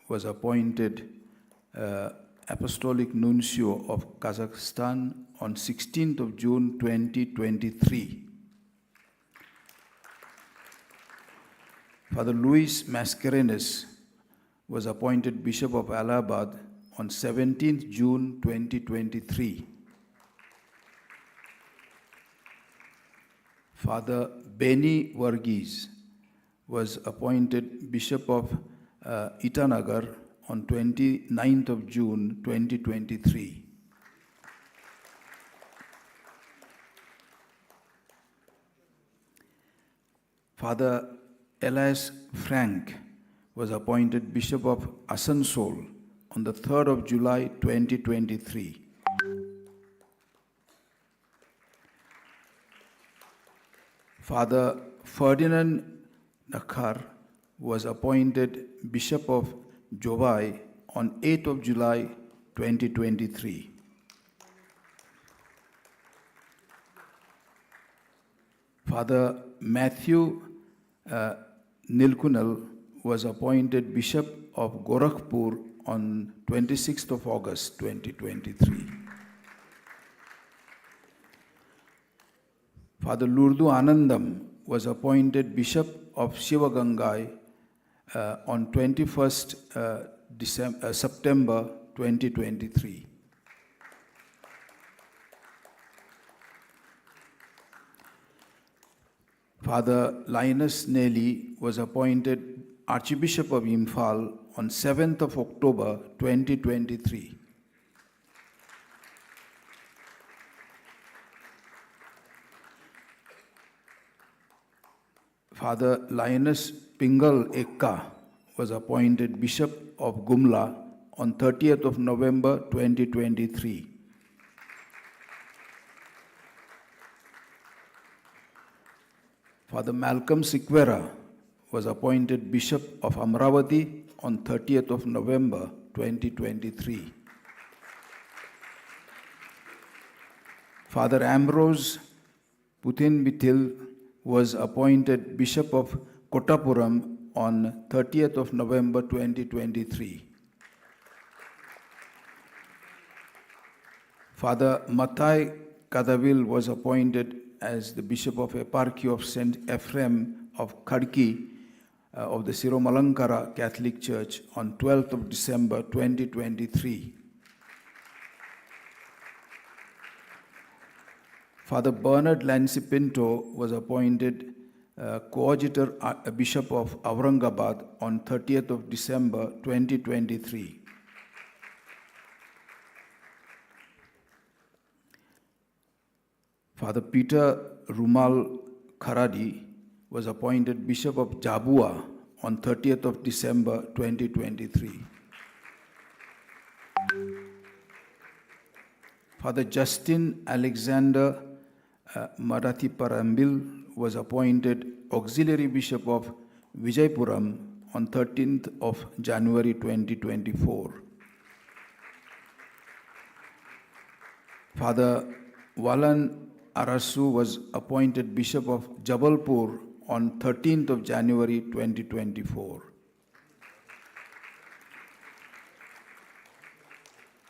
was appointed Apostolic Nuncio of Kazakhstan on 16th of June 2023. Father Louis Mascarenhas was appointed Bishop of Allahabad on 17th June 2023. Father Benny Varghese was appointed Bishop of Itanagar on 29th of June 2023. Father Elias Frank was appointed Bishop of Asansol on the 3rd of July 2023. Father Ferdinand Nakhar was appointed Bishop of Jobai on 8th of July 2023. Father Matthew Nilkunal was appointed Bishop of Gorakhpur on 26th of August 2023. Father Lurdu Anandam was appointed Bishop of Shivagangai on 21st September 2023. Father Linus Nelly was appointed Archbishop of Imphal on 7th of October 2023. Father Linus Pingal Ekka was appointed Bishop of Gumla on 30th of November 2023. Father Malcolm Sikwera was appointed Bishop of Amravati on 30th of November 2023. Father Ambrose Putinbithil was appointed Bishop of Kottapuram on 30th of November 2023. Father Mathai Kadavil was appointed as the Bishop of Eparchy of St. Ephraim of Khadki of the Siromalankara Catholic Church on 12th of December 2023. Father Bernard Lancy Pinto was appointed Coadjutor Bishop of Aurangabad on 30th of December 2023. Father Peter Rumal Kharadi was appointed Bishop of Jabua on 30th of December 2023. Father Justin Alexander Marathi Parambil was appointed Auxiliary Bishop of Vijaypuram on 13th of January 2024. Father Valan Arasu was appointed Bishop of Jabalpur on 13th of January 2024.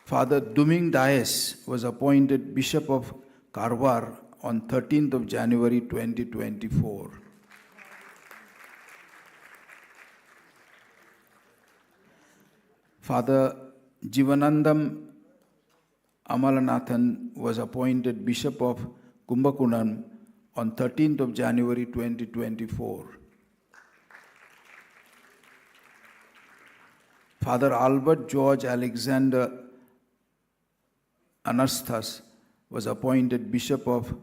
Father Duming Dias was appointed Bishop of Karwar on 13th of January 2024. Father Jivanandam Amalanathan was appointed Bishop of Kumbakonam on 13th of January 2024. Father Albert George Alexander Anastas was appointed Bishop of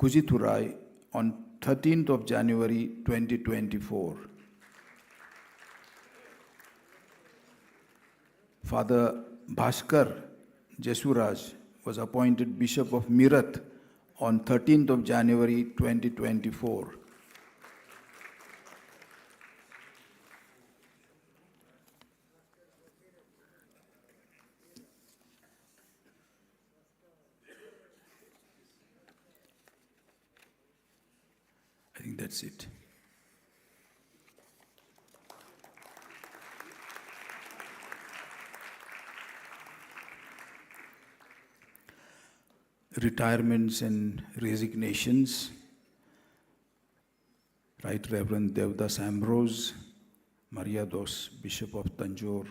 Kujithurai on 13th of January 2024. Father Bhaskar Jesuraj was appointed Bishop of Meerut on 13th of January 2024. I think that's it. Retirements and resignations. Right Reverend Devdas Ambrose Mariados, Bishop of Tanjore,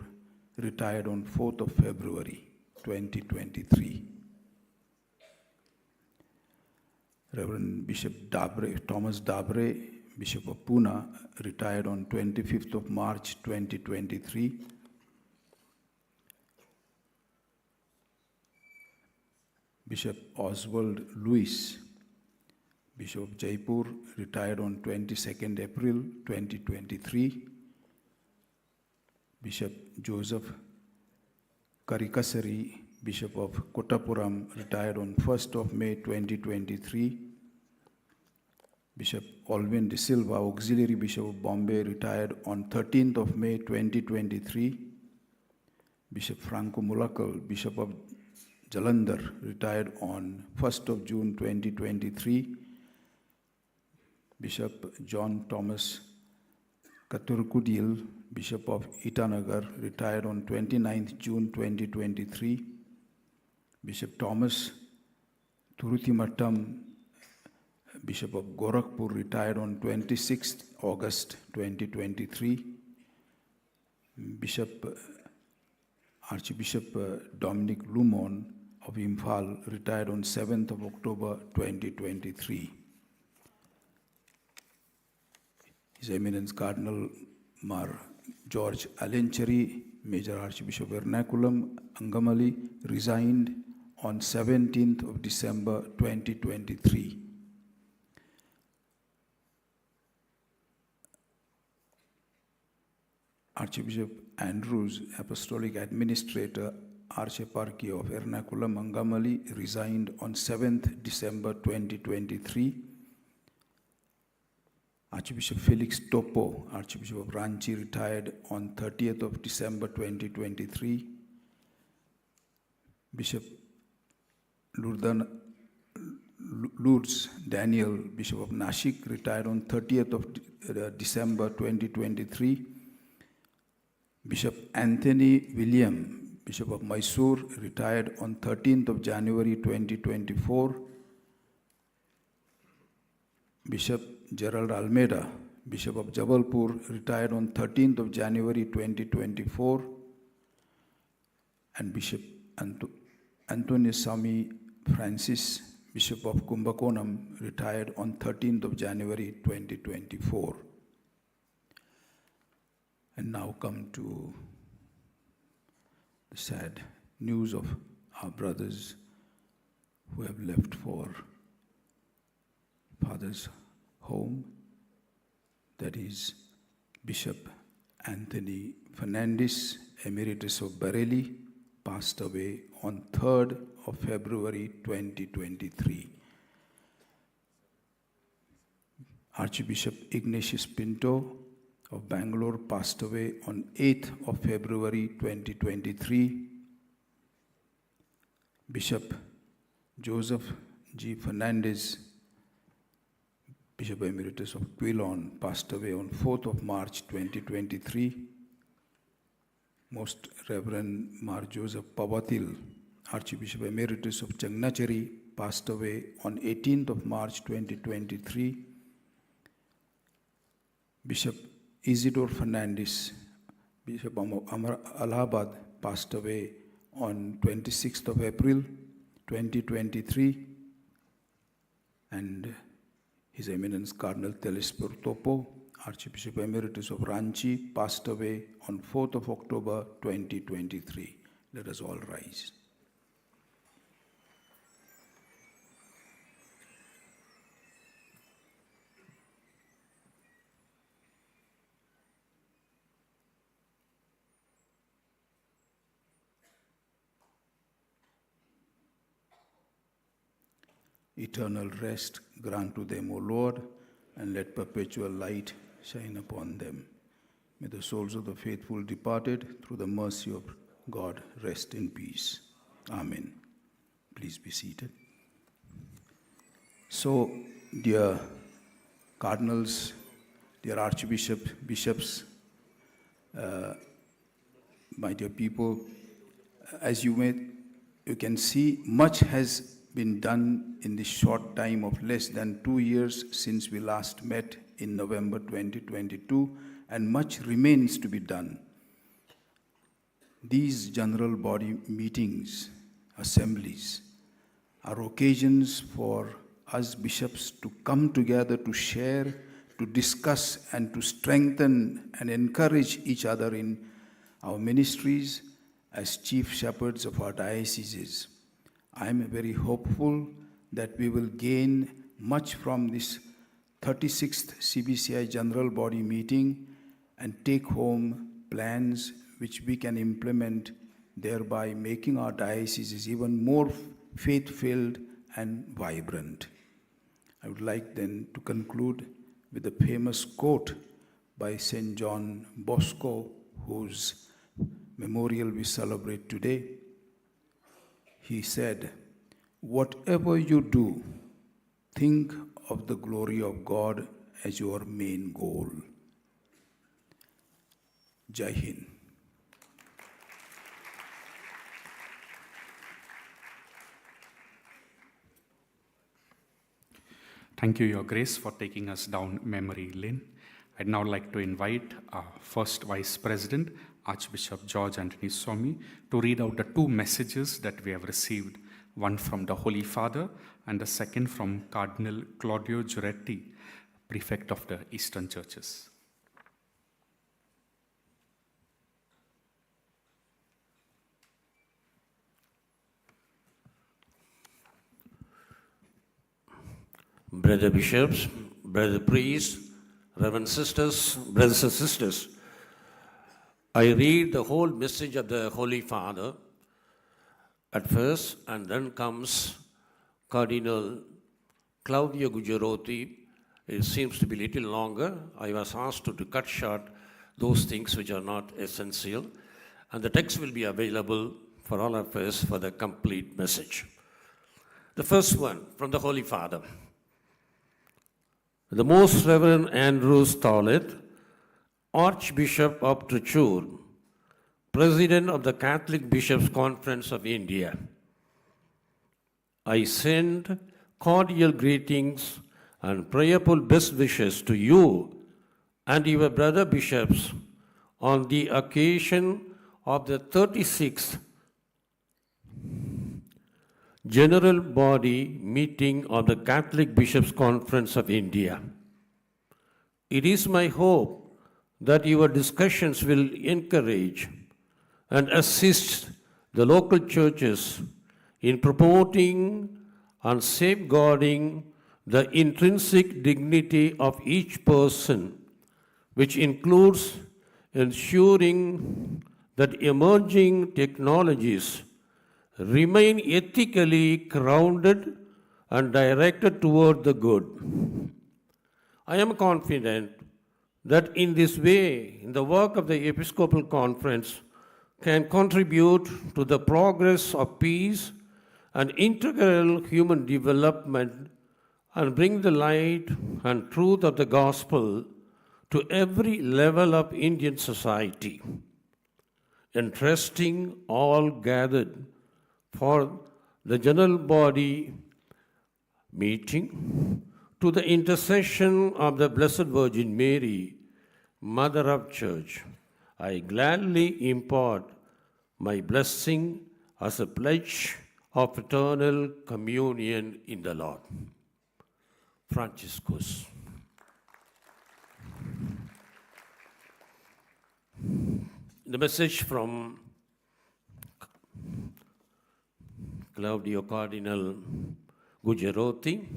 retired on 4th of February 2023. Reverend Bishop Thomas Dabre, Bishop of Pune, retired on 25th of March 2023. Bishop Oswald Lewis, Bishop of Jaipur, retired on 22nd April 2023. Bishop Joseph Karikasari, Bishop of Kottapuram, retired on 1st of May 2023. Bishop Alvin De Silva, Auxiliary Bishop of Bombay, retired on 13th of May 2023. Bishop Franco Mulakal, Bishop of Jalandhar, retired on 1st of June 2023. Bishop John Thomas Katurkudil, Bishop of Itanagar, retired on 29th June 2023. Bishop Thomas Turuthimattam, Bishop of Gorakhpur, retired on 26th August 2023. Archbishop Dominic Lumon of Imphal, retired on 7th of October 2023. His Eminence Cardinal Mar George Alencheri, Major Archbishop of Ernakulam, Angamali, resigned on 17th of December 2023. Archbishop Andrews, Apostolic Administrator, Archeparchy of Ernakulam, Angamali, resigned on 7th December 2023. Archbishop Felix Topo, Archbishop of Ranchi, retired on 30th of December 2023. Bishop Lourdes Daniel, Bishop of Nashik, retired on 30th of December 2023. Bishop Anthony William, Bishop of Mysore, retired on 13th of January 2024. Bishop Gerald Almeida, Bishop of Jabalpur, retired on 13th of January 2024. And Bishop Anthony Sami Francis, Bishop of Kumbakonam, retired on 13th of January 2024. And now come to the sad news of our brothers who have left for Father's home. That is Bishop Anthony Fernandez, Emeritus of Bareilly, passed away on 3rd of February 2023. Archbishop Ignatius Pinto of Bangalore passed away on 8th of February 2023. Bishop Joseph G. Fernandez, Bishop Emeritus of Quilon, passed away on 4th of March 2023. Most Reverend Mar Joseph Pavatil, Archbishop Emeritus of Changnacheri, passed away on 18th of March 2023. Bishop Isidore Fernandez, Bishop Allahabad, passed away on 26th of April 2023. And His Eminence Cardinal Telesper Topo, Archbishop Emeritus of Ranchi, passed away on 4th of October 2023. Let us all rise. Eternal rest grant to them, O Lord, and let perpetual light shine upon them. May the souls of the faithful departed, through the mercy of God, rest in peace. Amen. Please be seated. So, dear cardinals, dear archbishop, bishops, my dear people, as you can see, much has been done in the short time of less than 2 years since we last met in November 2022, and much remains to be done. These general body meetings, assemblies, are occasions for us bishops to come together to share, to discuss, and to strengthen and encourage each other in our ministries as chief shepherds of our dioceses. I am very hopeful that we will gain much from this 36th CBCI General Body Meeting and take home plans which we can implement, thereby making our dioceses even more faith-filled and vibrant. I would like then to conclude with a famous quote by St. John Bosco, whose memorial we celebrate today. He said, "Whatever you do, think of the glory of God as your main goal." Jai Hind. Thank you, Your Grace, for taking us down memory lane. I'd now like to invite our first Vice President, Archbishop George Anthony Swami, to read out the two messages that we have received, one from the Holy Father and the second from Cardinal Claudio Giuretti, Prefect of the Eastern Churches. Brother bishops, brother priests, reverend sisters, brothers and sisters, I read the whole message of the Holy Father at first, and then comes Cardinal Claudio Gugerotti. It seems to be a little longer. I was asked to cut short those things which are not essential, and the text will be available for all of us for the complete message. The first one from the Holy Father. The Most Reverend Andrew Stollett, Archbishop of Trichure, President of the Catholic Bishops' Conference of India, I send cordial greetings and prayerful best wishes to you and your brother bishops on the occasion of the 36th General Body Meeting of the Catholic Bishops' Conference of India. It is my hope that your discussions will encourage and assist the local churches in promoting and safeguarding the intrinsic dignity of each person, which includes ensuring that emerging technologies remain ethically grounded and directed toward the good. I am confident that in this way, the work of the Episcopal Conference can contribute to the progress of peace and integral human development and bring the light and truth of the gospel to every level of Indian society, entrusting all gathered for the general body meeting to the intercession of the Blessed Virgin Mary, Mother of Church. I gladly impart my blessing as a pledge of eternal communion in the Lord. Franciscus. The message from Claudio Cardinal Gujarati.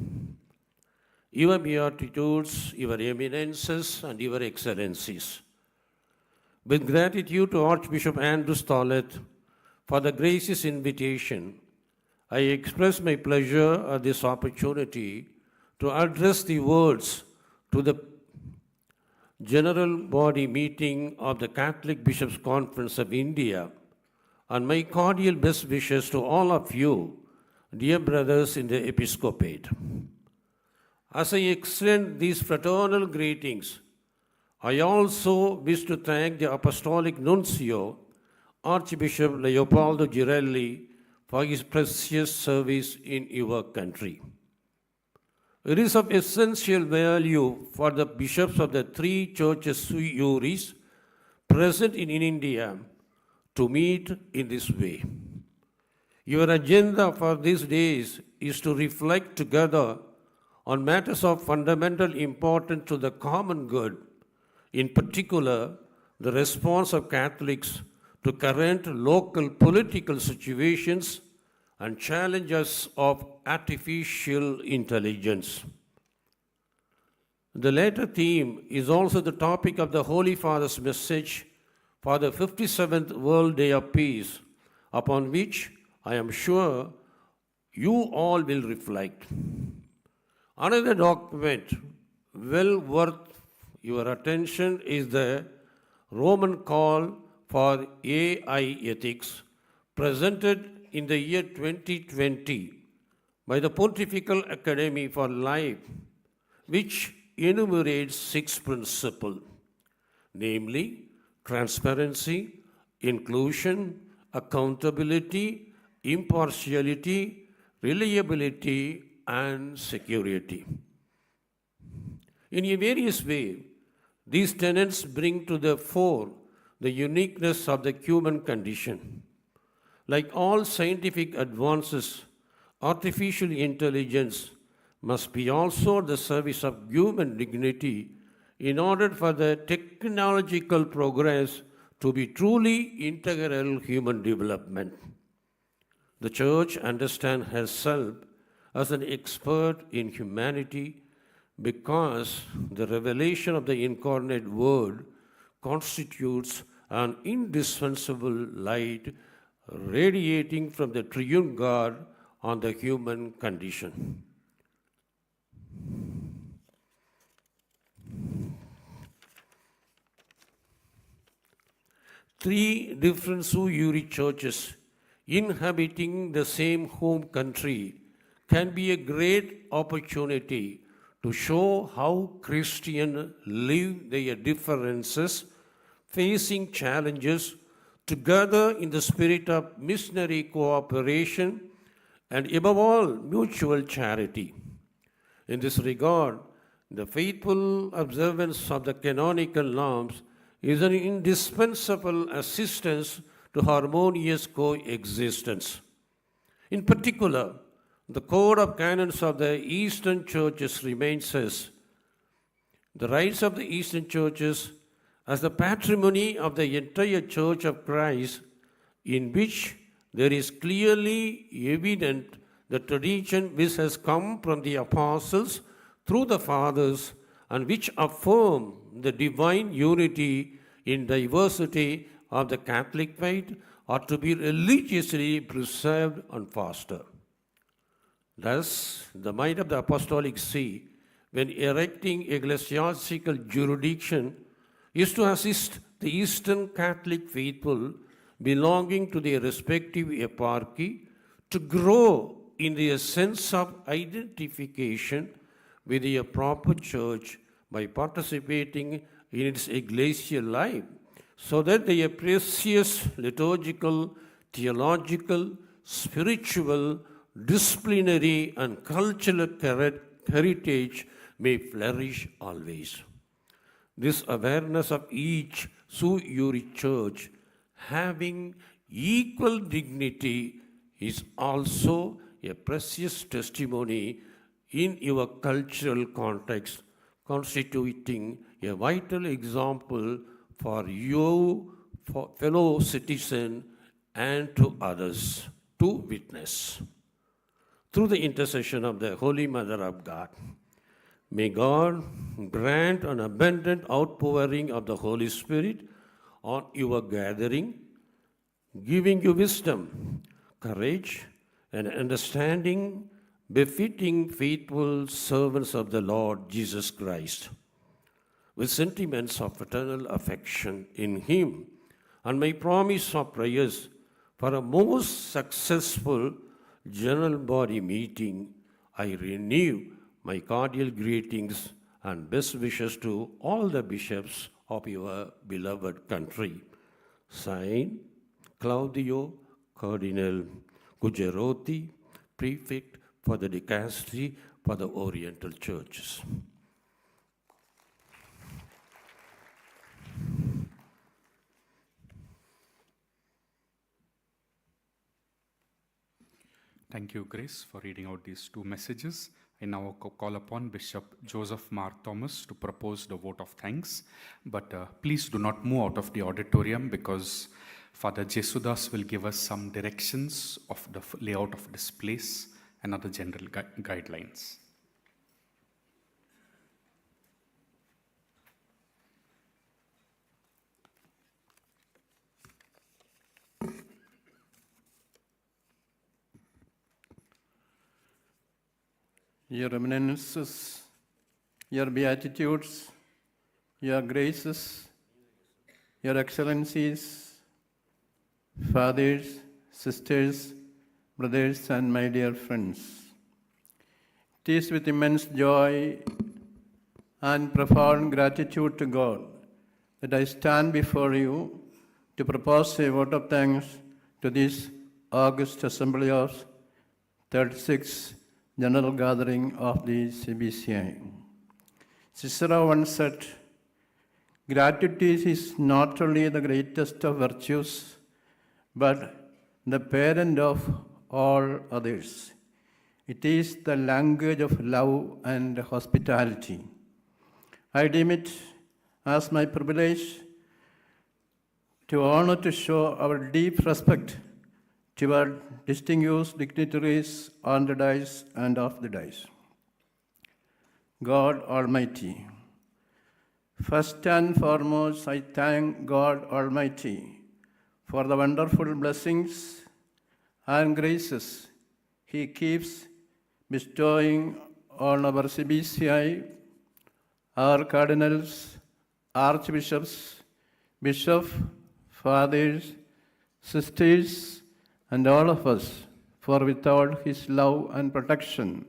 Your Beatitudes, Your Eminences, and Your Excellencies. With gratitude to Archbishop Andrew Stollett for the gracious invitation, I express my pleasure at this opportunity to address the words to the General Body Meeting of the Catholic Bishops' Conference of India, and my cordial best wishes to all of you, dear brothers in the Episcopate. As I extend these fraternal greetings, I also wish to thank the Apostolic Nuncio, Archbishop Leopoldo Girelli, for his precious service in your country. It is of essential value for the bishops of the three churches sui juris present in India to meet in this way. Your agenda for these days is to reflect together on matters of fundamental importance to the common good, in particular, the response of Catholics to current local political situations and challenges of artificial intelligence. The latter theme is also the topic of the Holy Father's message for the 57th World Day of Peace, upon which I am sure you all will reflect. Another document well worth your attention is the Roman Call for AI Ethics, presented in the year 2020 by the Pontifical Academy for Life, which enumerates 6 principles, namely transparency, inclusion, accountability, impartiality, reliability, and security. In a various way, these tenets bring to the fore the uniqueness of the human condition. Like all scientific advances, artificial intelligence must be also at the service of human dignity in order for the technological progress to be truly integral human development. The Church understands herself as an expert in humanity because the revelation of the incarnate Word constitutes an indispensable light radiating from the triune God on the human condition. Three different sui juris churches inhabiting the same home country can be a great opportunity to show how Christians live their differences, facing challenges together in the spirit of missionary cooperation and, above all, mutual charity. In this regard, the faithful observance of the canonical norms is an indispensable assistance to harmonious coexistence. In particular, the code of canons of the Eastern churches remains as the rights of the Eastern churches as the patrimony of the entire Church of Christ, in which there is clearly evident the tradition which has come from the apostles through the fathers and which affirm the divine unity in diversity of the Catholic faith are to be religiously preserved and fostered. Thus, the mind of the Apostolic See, when erecting ecclesiastical jurisdiction, is to assist the Eastern Catholic faithful belonging to their respective eparchy to grow in their sense of identification with their proper church by participating in its ecclesial life, so that their precious liturgical, theological, spiritual, disciplinary, and cultural heritage may flourish always. This awareness of each sui iure church having equal dignity is also a precious testimony in your cultural context, constituting a vital example for you, for fellow citizen, and to others to witness. Through the intercession of the Holy Mother of God, may God grant an abundant outpouring of the Holy Spirit on your gathering, giving you wisdom, courage, and understanding befitting faithful servants of the Lord Jesus Christ, with sentiments of fraternal affection in Him, and my promise of prayers for a most successful General Body meeting, I renew my cordial greetings and best wishes to all the bishops of your beloved country. Signed, Claudio Cardinal Gujarati, Prefect for the Dicastery for the Oriental Churches. Thank you, Grace, for reading out these two messages. I now call upon Bishop Joseph Mar Thomas to propose the vote of thanks. But please do not move out of the auditorium, because Father Jesudas will give us some directions of the layout of this place and other general guidelines. Your eminences, your beatitudes, your graces, your excellencies, fathers, sisters, brothers, and my dear friends. It is with immense joy and profound gratitude to God that I stand before you to propose a vote of thanks to this August Assembly of 36th General Gathering of the CBCI. Cicero once said, "Gratitude is not only the greatest of virtues, but the parent of all others. It is the language of love and hospitality." I deem it as my privilege to honor to show our deep respect to our distinguished dignitaries on the dais and off the dais. God Almighty. First and foremost, I thank God Almighty for the wonderful blessings and graces He keeps bestowing on our CBCI, our cardinals, archbishops, bishops, fathers, sisters, and all of us, for without His love and protection,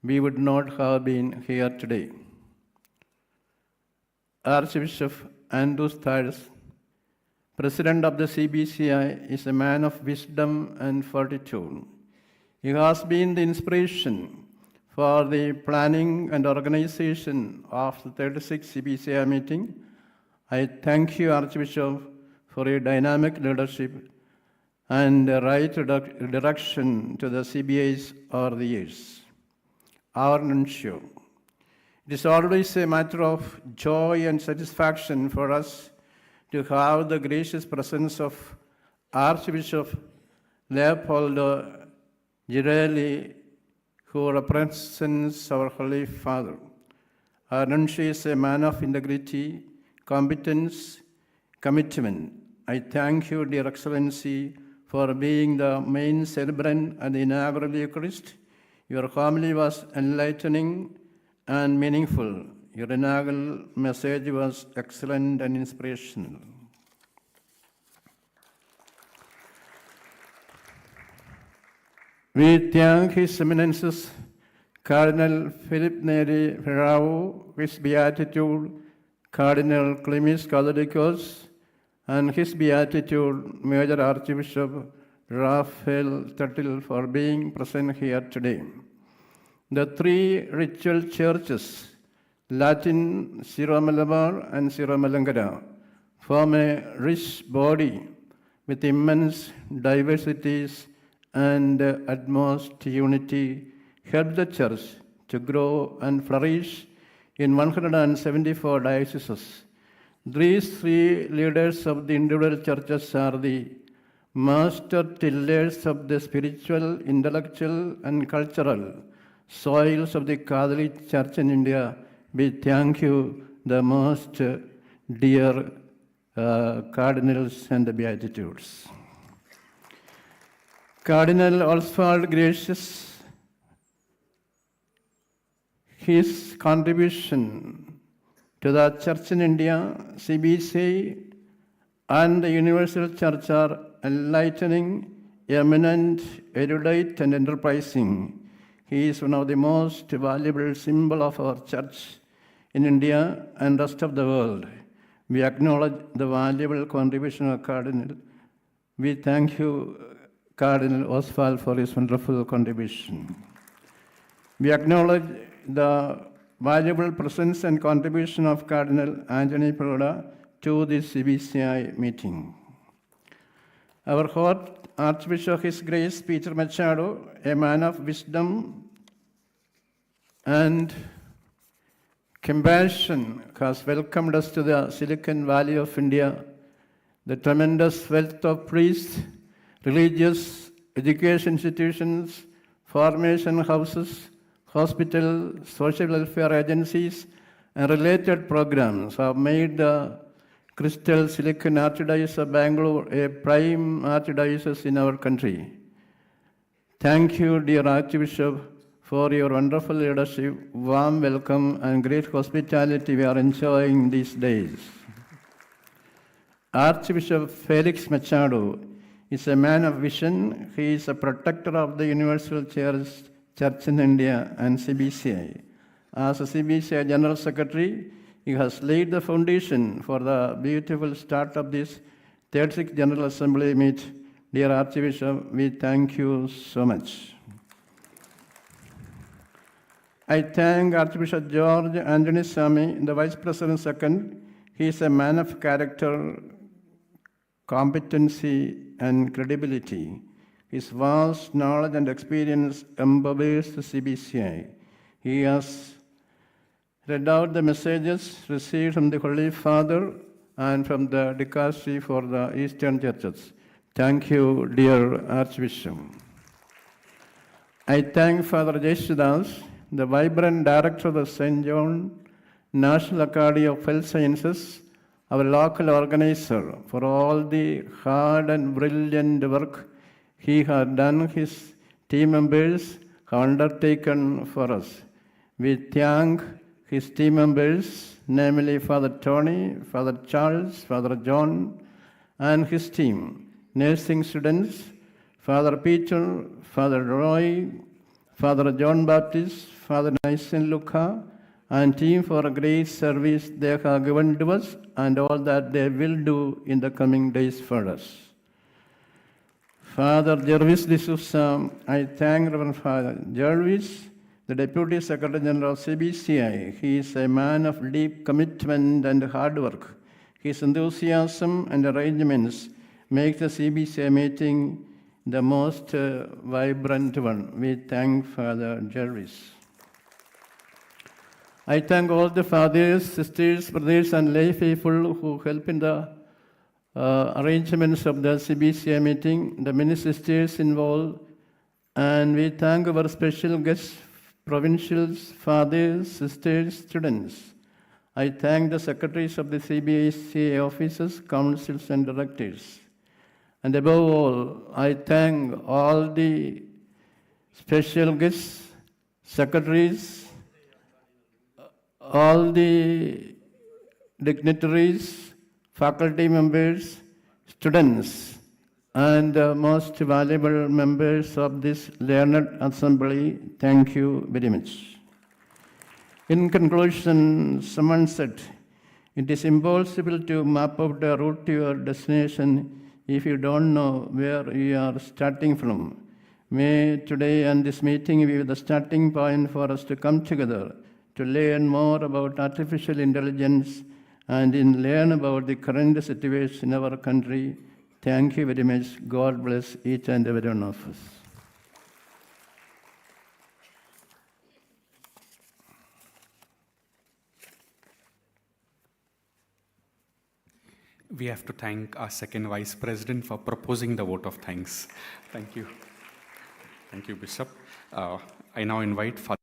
we would not have been here today. Archbishop Andrews Thales, President of the CBCI, is a man of wisdom and fortitude. He has been the inspiration for the planning and organization of the 36th CBCI meeting. I thank you, Archbishop, for your dynamic leadership and right direction to the CBAs over the years. Our nuncio. It is always a matter of joy and satisfaction for us to have the gracious presence of Archbishop Leopoldo Girelli, who represents our Holy Father. Our nuncio is a man of integrity, competence, commitment. I thank you, dear Excellency, for being the main celebrant at the inaugural Eucharist. Your homily was enlightening and meaningful. Your inaugural message was excellent and inspirational. We thank His Eminences Cardinal Philip Neri Ferrao, His Beatitude Cardinal Clemis Catholicos, and His Beatitude Major Archbishop Raphael Tuttle for being present here today. The three ritual churches, Latin, Syro-Malabar, and Syro-Malankara, form a rich body with immense diversities and utmost unity, help the Church to grow and flourish in 174 dioceses. These three leaders of the individual churches are the master tillers of the spiritual, intellectual, and cultural soils of the Catholic Church in India. We thank you, the most dear cardinals and the beatitudes. Cardinal Oswald Gracious, his contribution to the Church in India, CBC, and the Universal Church are enlightening, eminent, erudite, and enterprising. He is one of the most valuable symbols of our Church in India and rest of the world. We acknowledge the valuable contribution of Cardinal. We thank you, Cardinal Oswald, for his wonderful contribution. We acknowledge the valuable presence and contribution of Cardinal Anthony Peroda to this CBCI meeting. Our Archbishop, His Grace Peter Machado, a man of wisdom and compassion, has welcomed us to the Silicon Valley of India. The tremendous wealth of priests, religious, education institutions, formation houses, hospital, social welfare agencies, and related programs have made the Crystal Silicon Archdiocese of Bangalore a prime archdiocese in our country. Thank you, dear Archbishop, for your wonderful leadership, warm welcome, and great hospitality we are enjoying these days. Archbishop Felix Machado is a man of vision. He is a protector of the Universal Church in India and CBCI. As a CBCI General Secretary, he has laid the foundation for the beautiful start of this 36th General Assembly meet. Dear Archbishop, we thank you so much. I thank Archbishop George Anthony Sami, the Vice President Second. He is a man of character, competency, and credibility. His vast knowledge and experience empowers the CBCI. He has read out the messages received from the Holy Father and from the Dicastery for the Eastern Churches. Thank you, dear Archbishop. I thank Father Jeshudas, the vibrant director of the St. John National Academy of Health Sciences, our local organizer, for all the hard and brilliant work he has done, his team members have undertaken for us. We thank his team members, namely Father Tony, Father Charles, Father John, and his team, nursing students, Father Peter, Father Roy, Father John Baptist, Father Nysen Luca, and team for a great service they have given to us and all that they will do in the coming days for us. Father Jervis D'Souza, I thank Reverend Father Jervis, the Deputy Secretary General of CBCI. He is a man of deep commitment and hard work. His enthusiasm and arrangements make the CBCI meeting the most vibrant one. We thank Father Jervis. I thank all the fathers, sisters, brothers, and lay people who help in the arrangements of the CBCI meeting, the many sisters involved, and we thank our special guests, provincials, fathers, sisters, students. I thank the secretaries of the CBCI offices, councils, and directors. And above all, I thank all the special guests, secretaries, all the dignitaries, faculty members, students, and the most valuable members of this learned assembly. Thank you very much. In conclusion, someone said, it is impossible to map out a route to your destination if you don't know where you are starting from. May today and this meeting be the starting point for us to come together to learn more about artificial intelligence and learn about the current situation in our country. Thank you very much. God bless each and every one of us. We have to thank our second Vice President for proposing the vote of thanks. Thank you. Thank you, Bishop. I now invite Father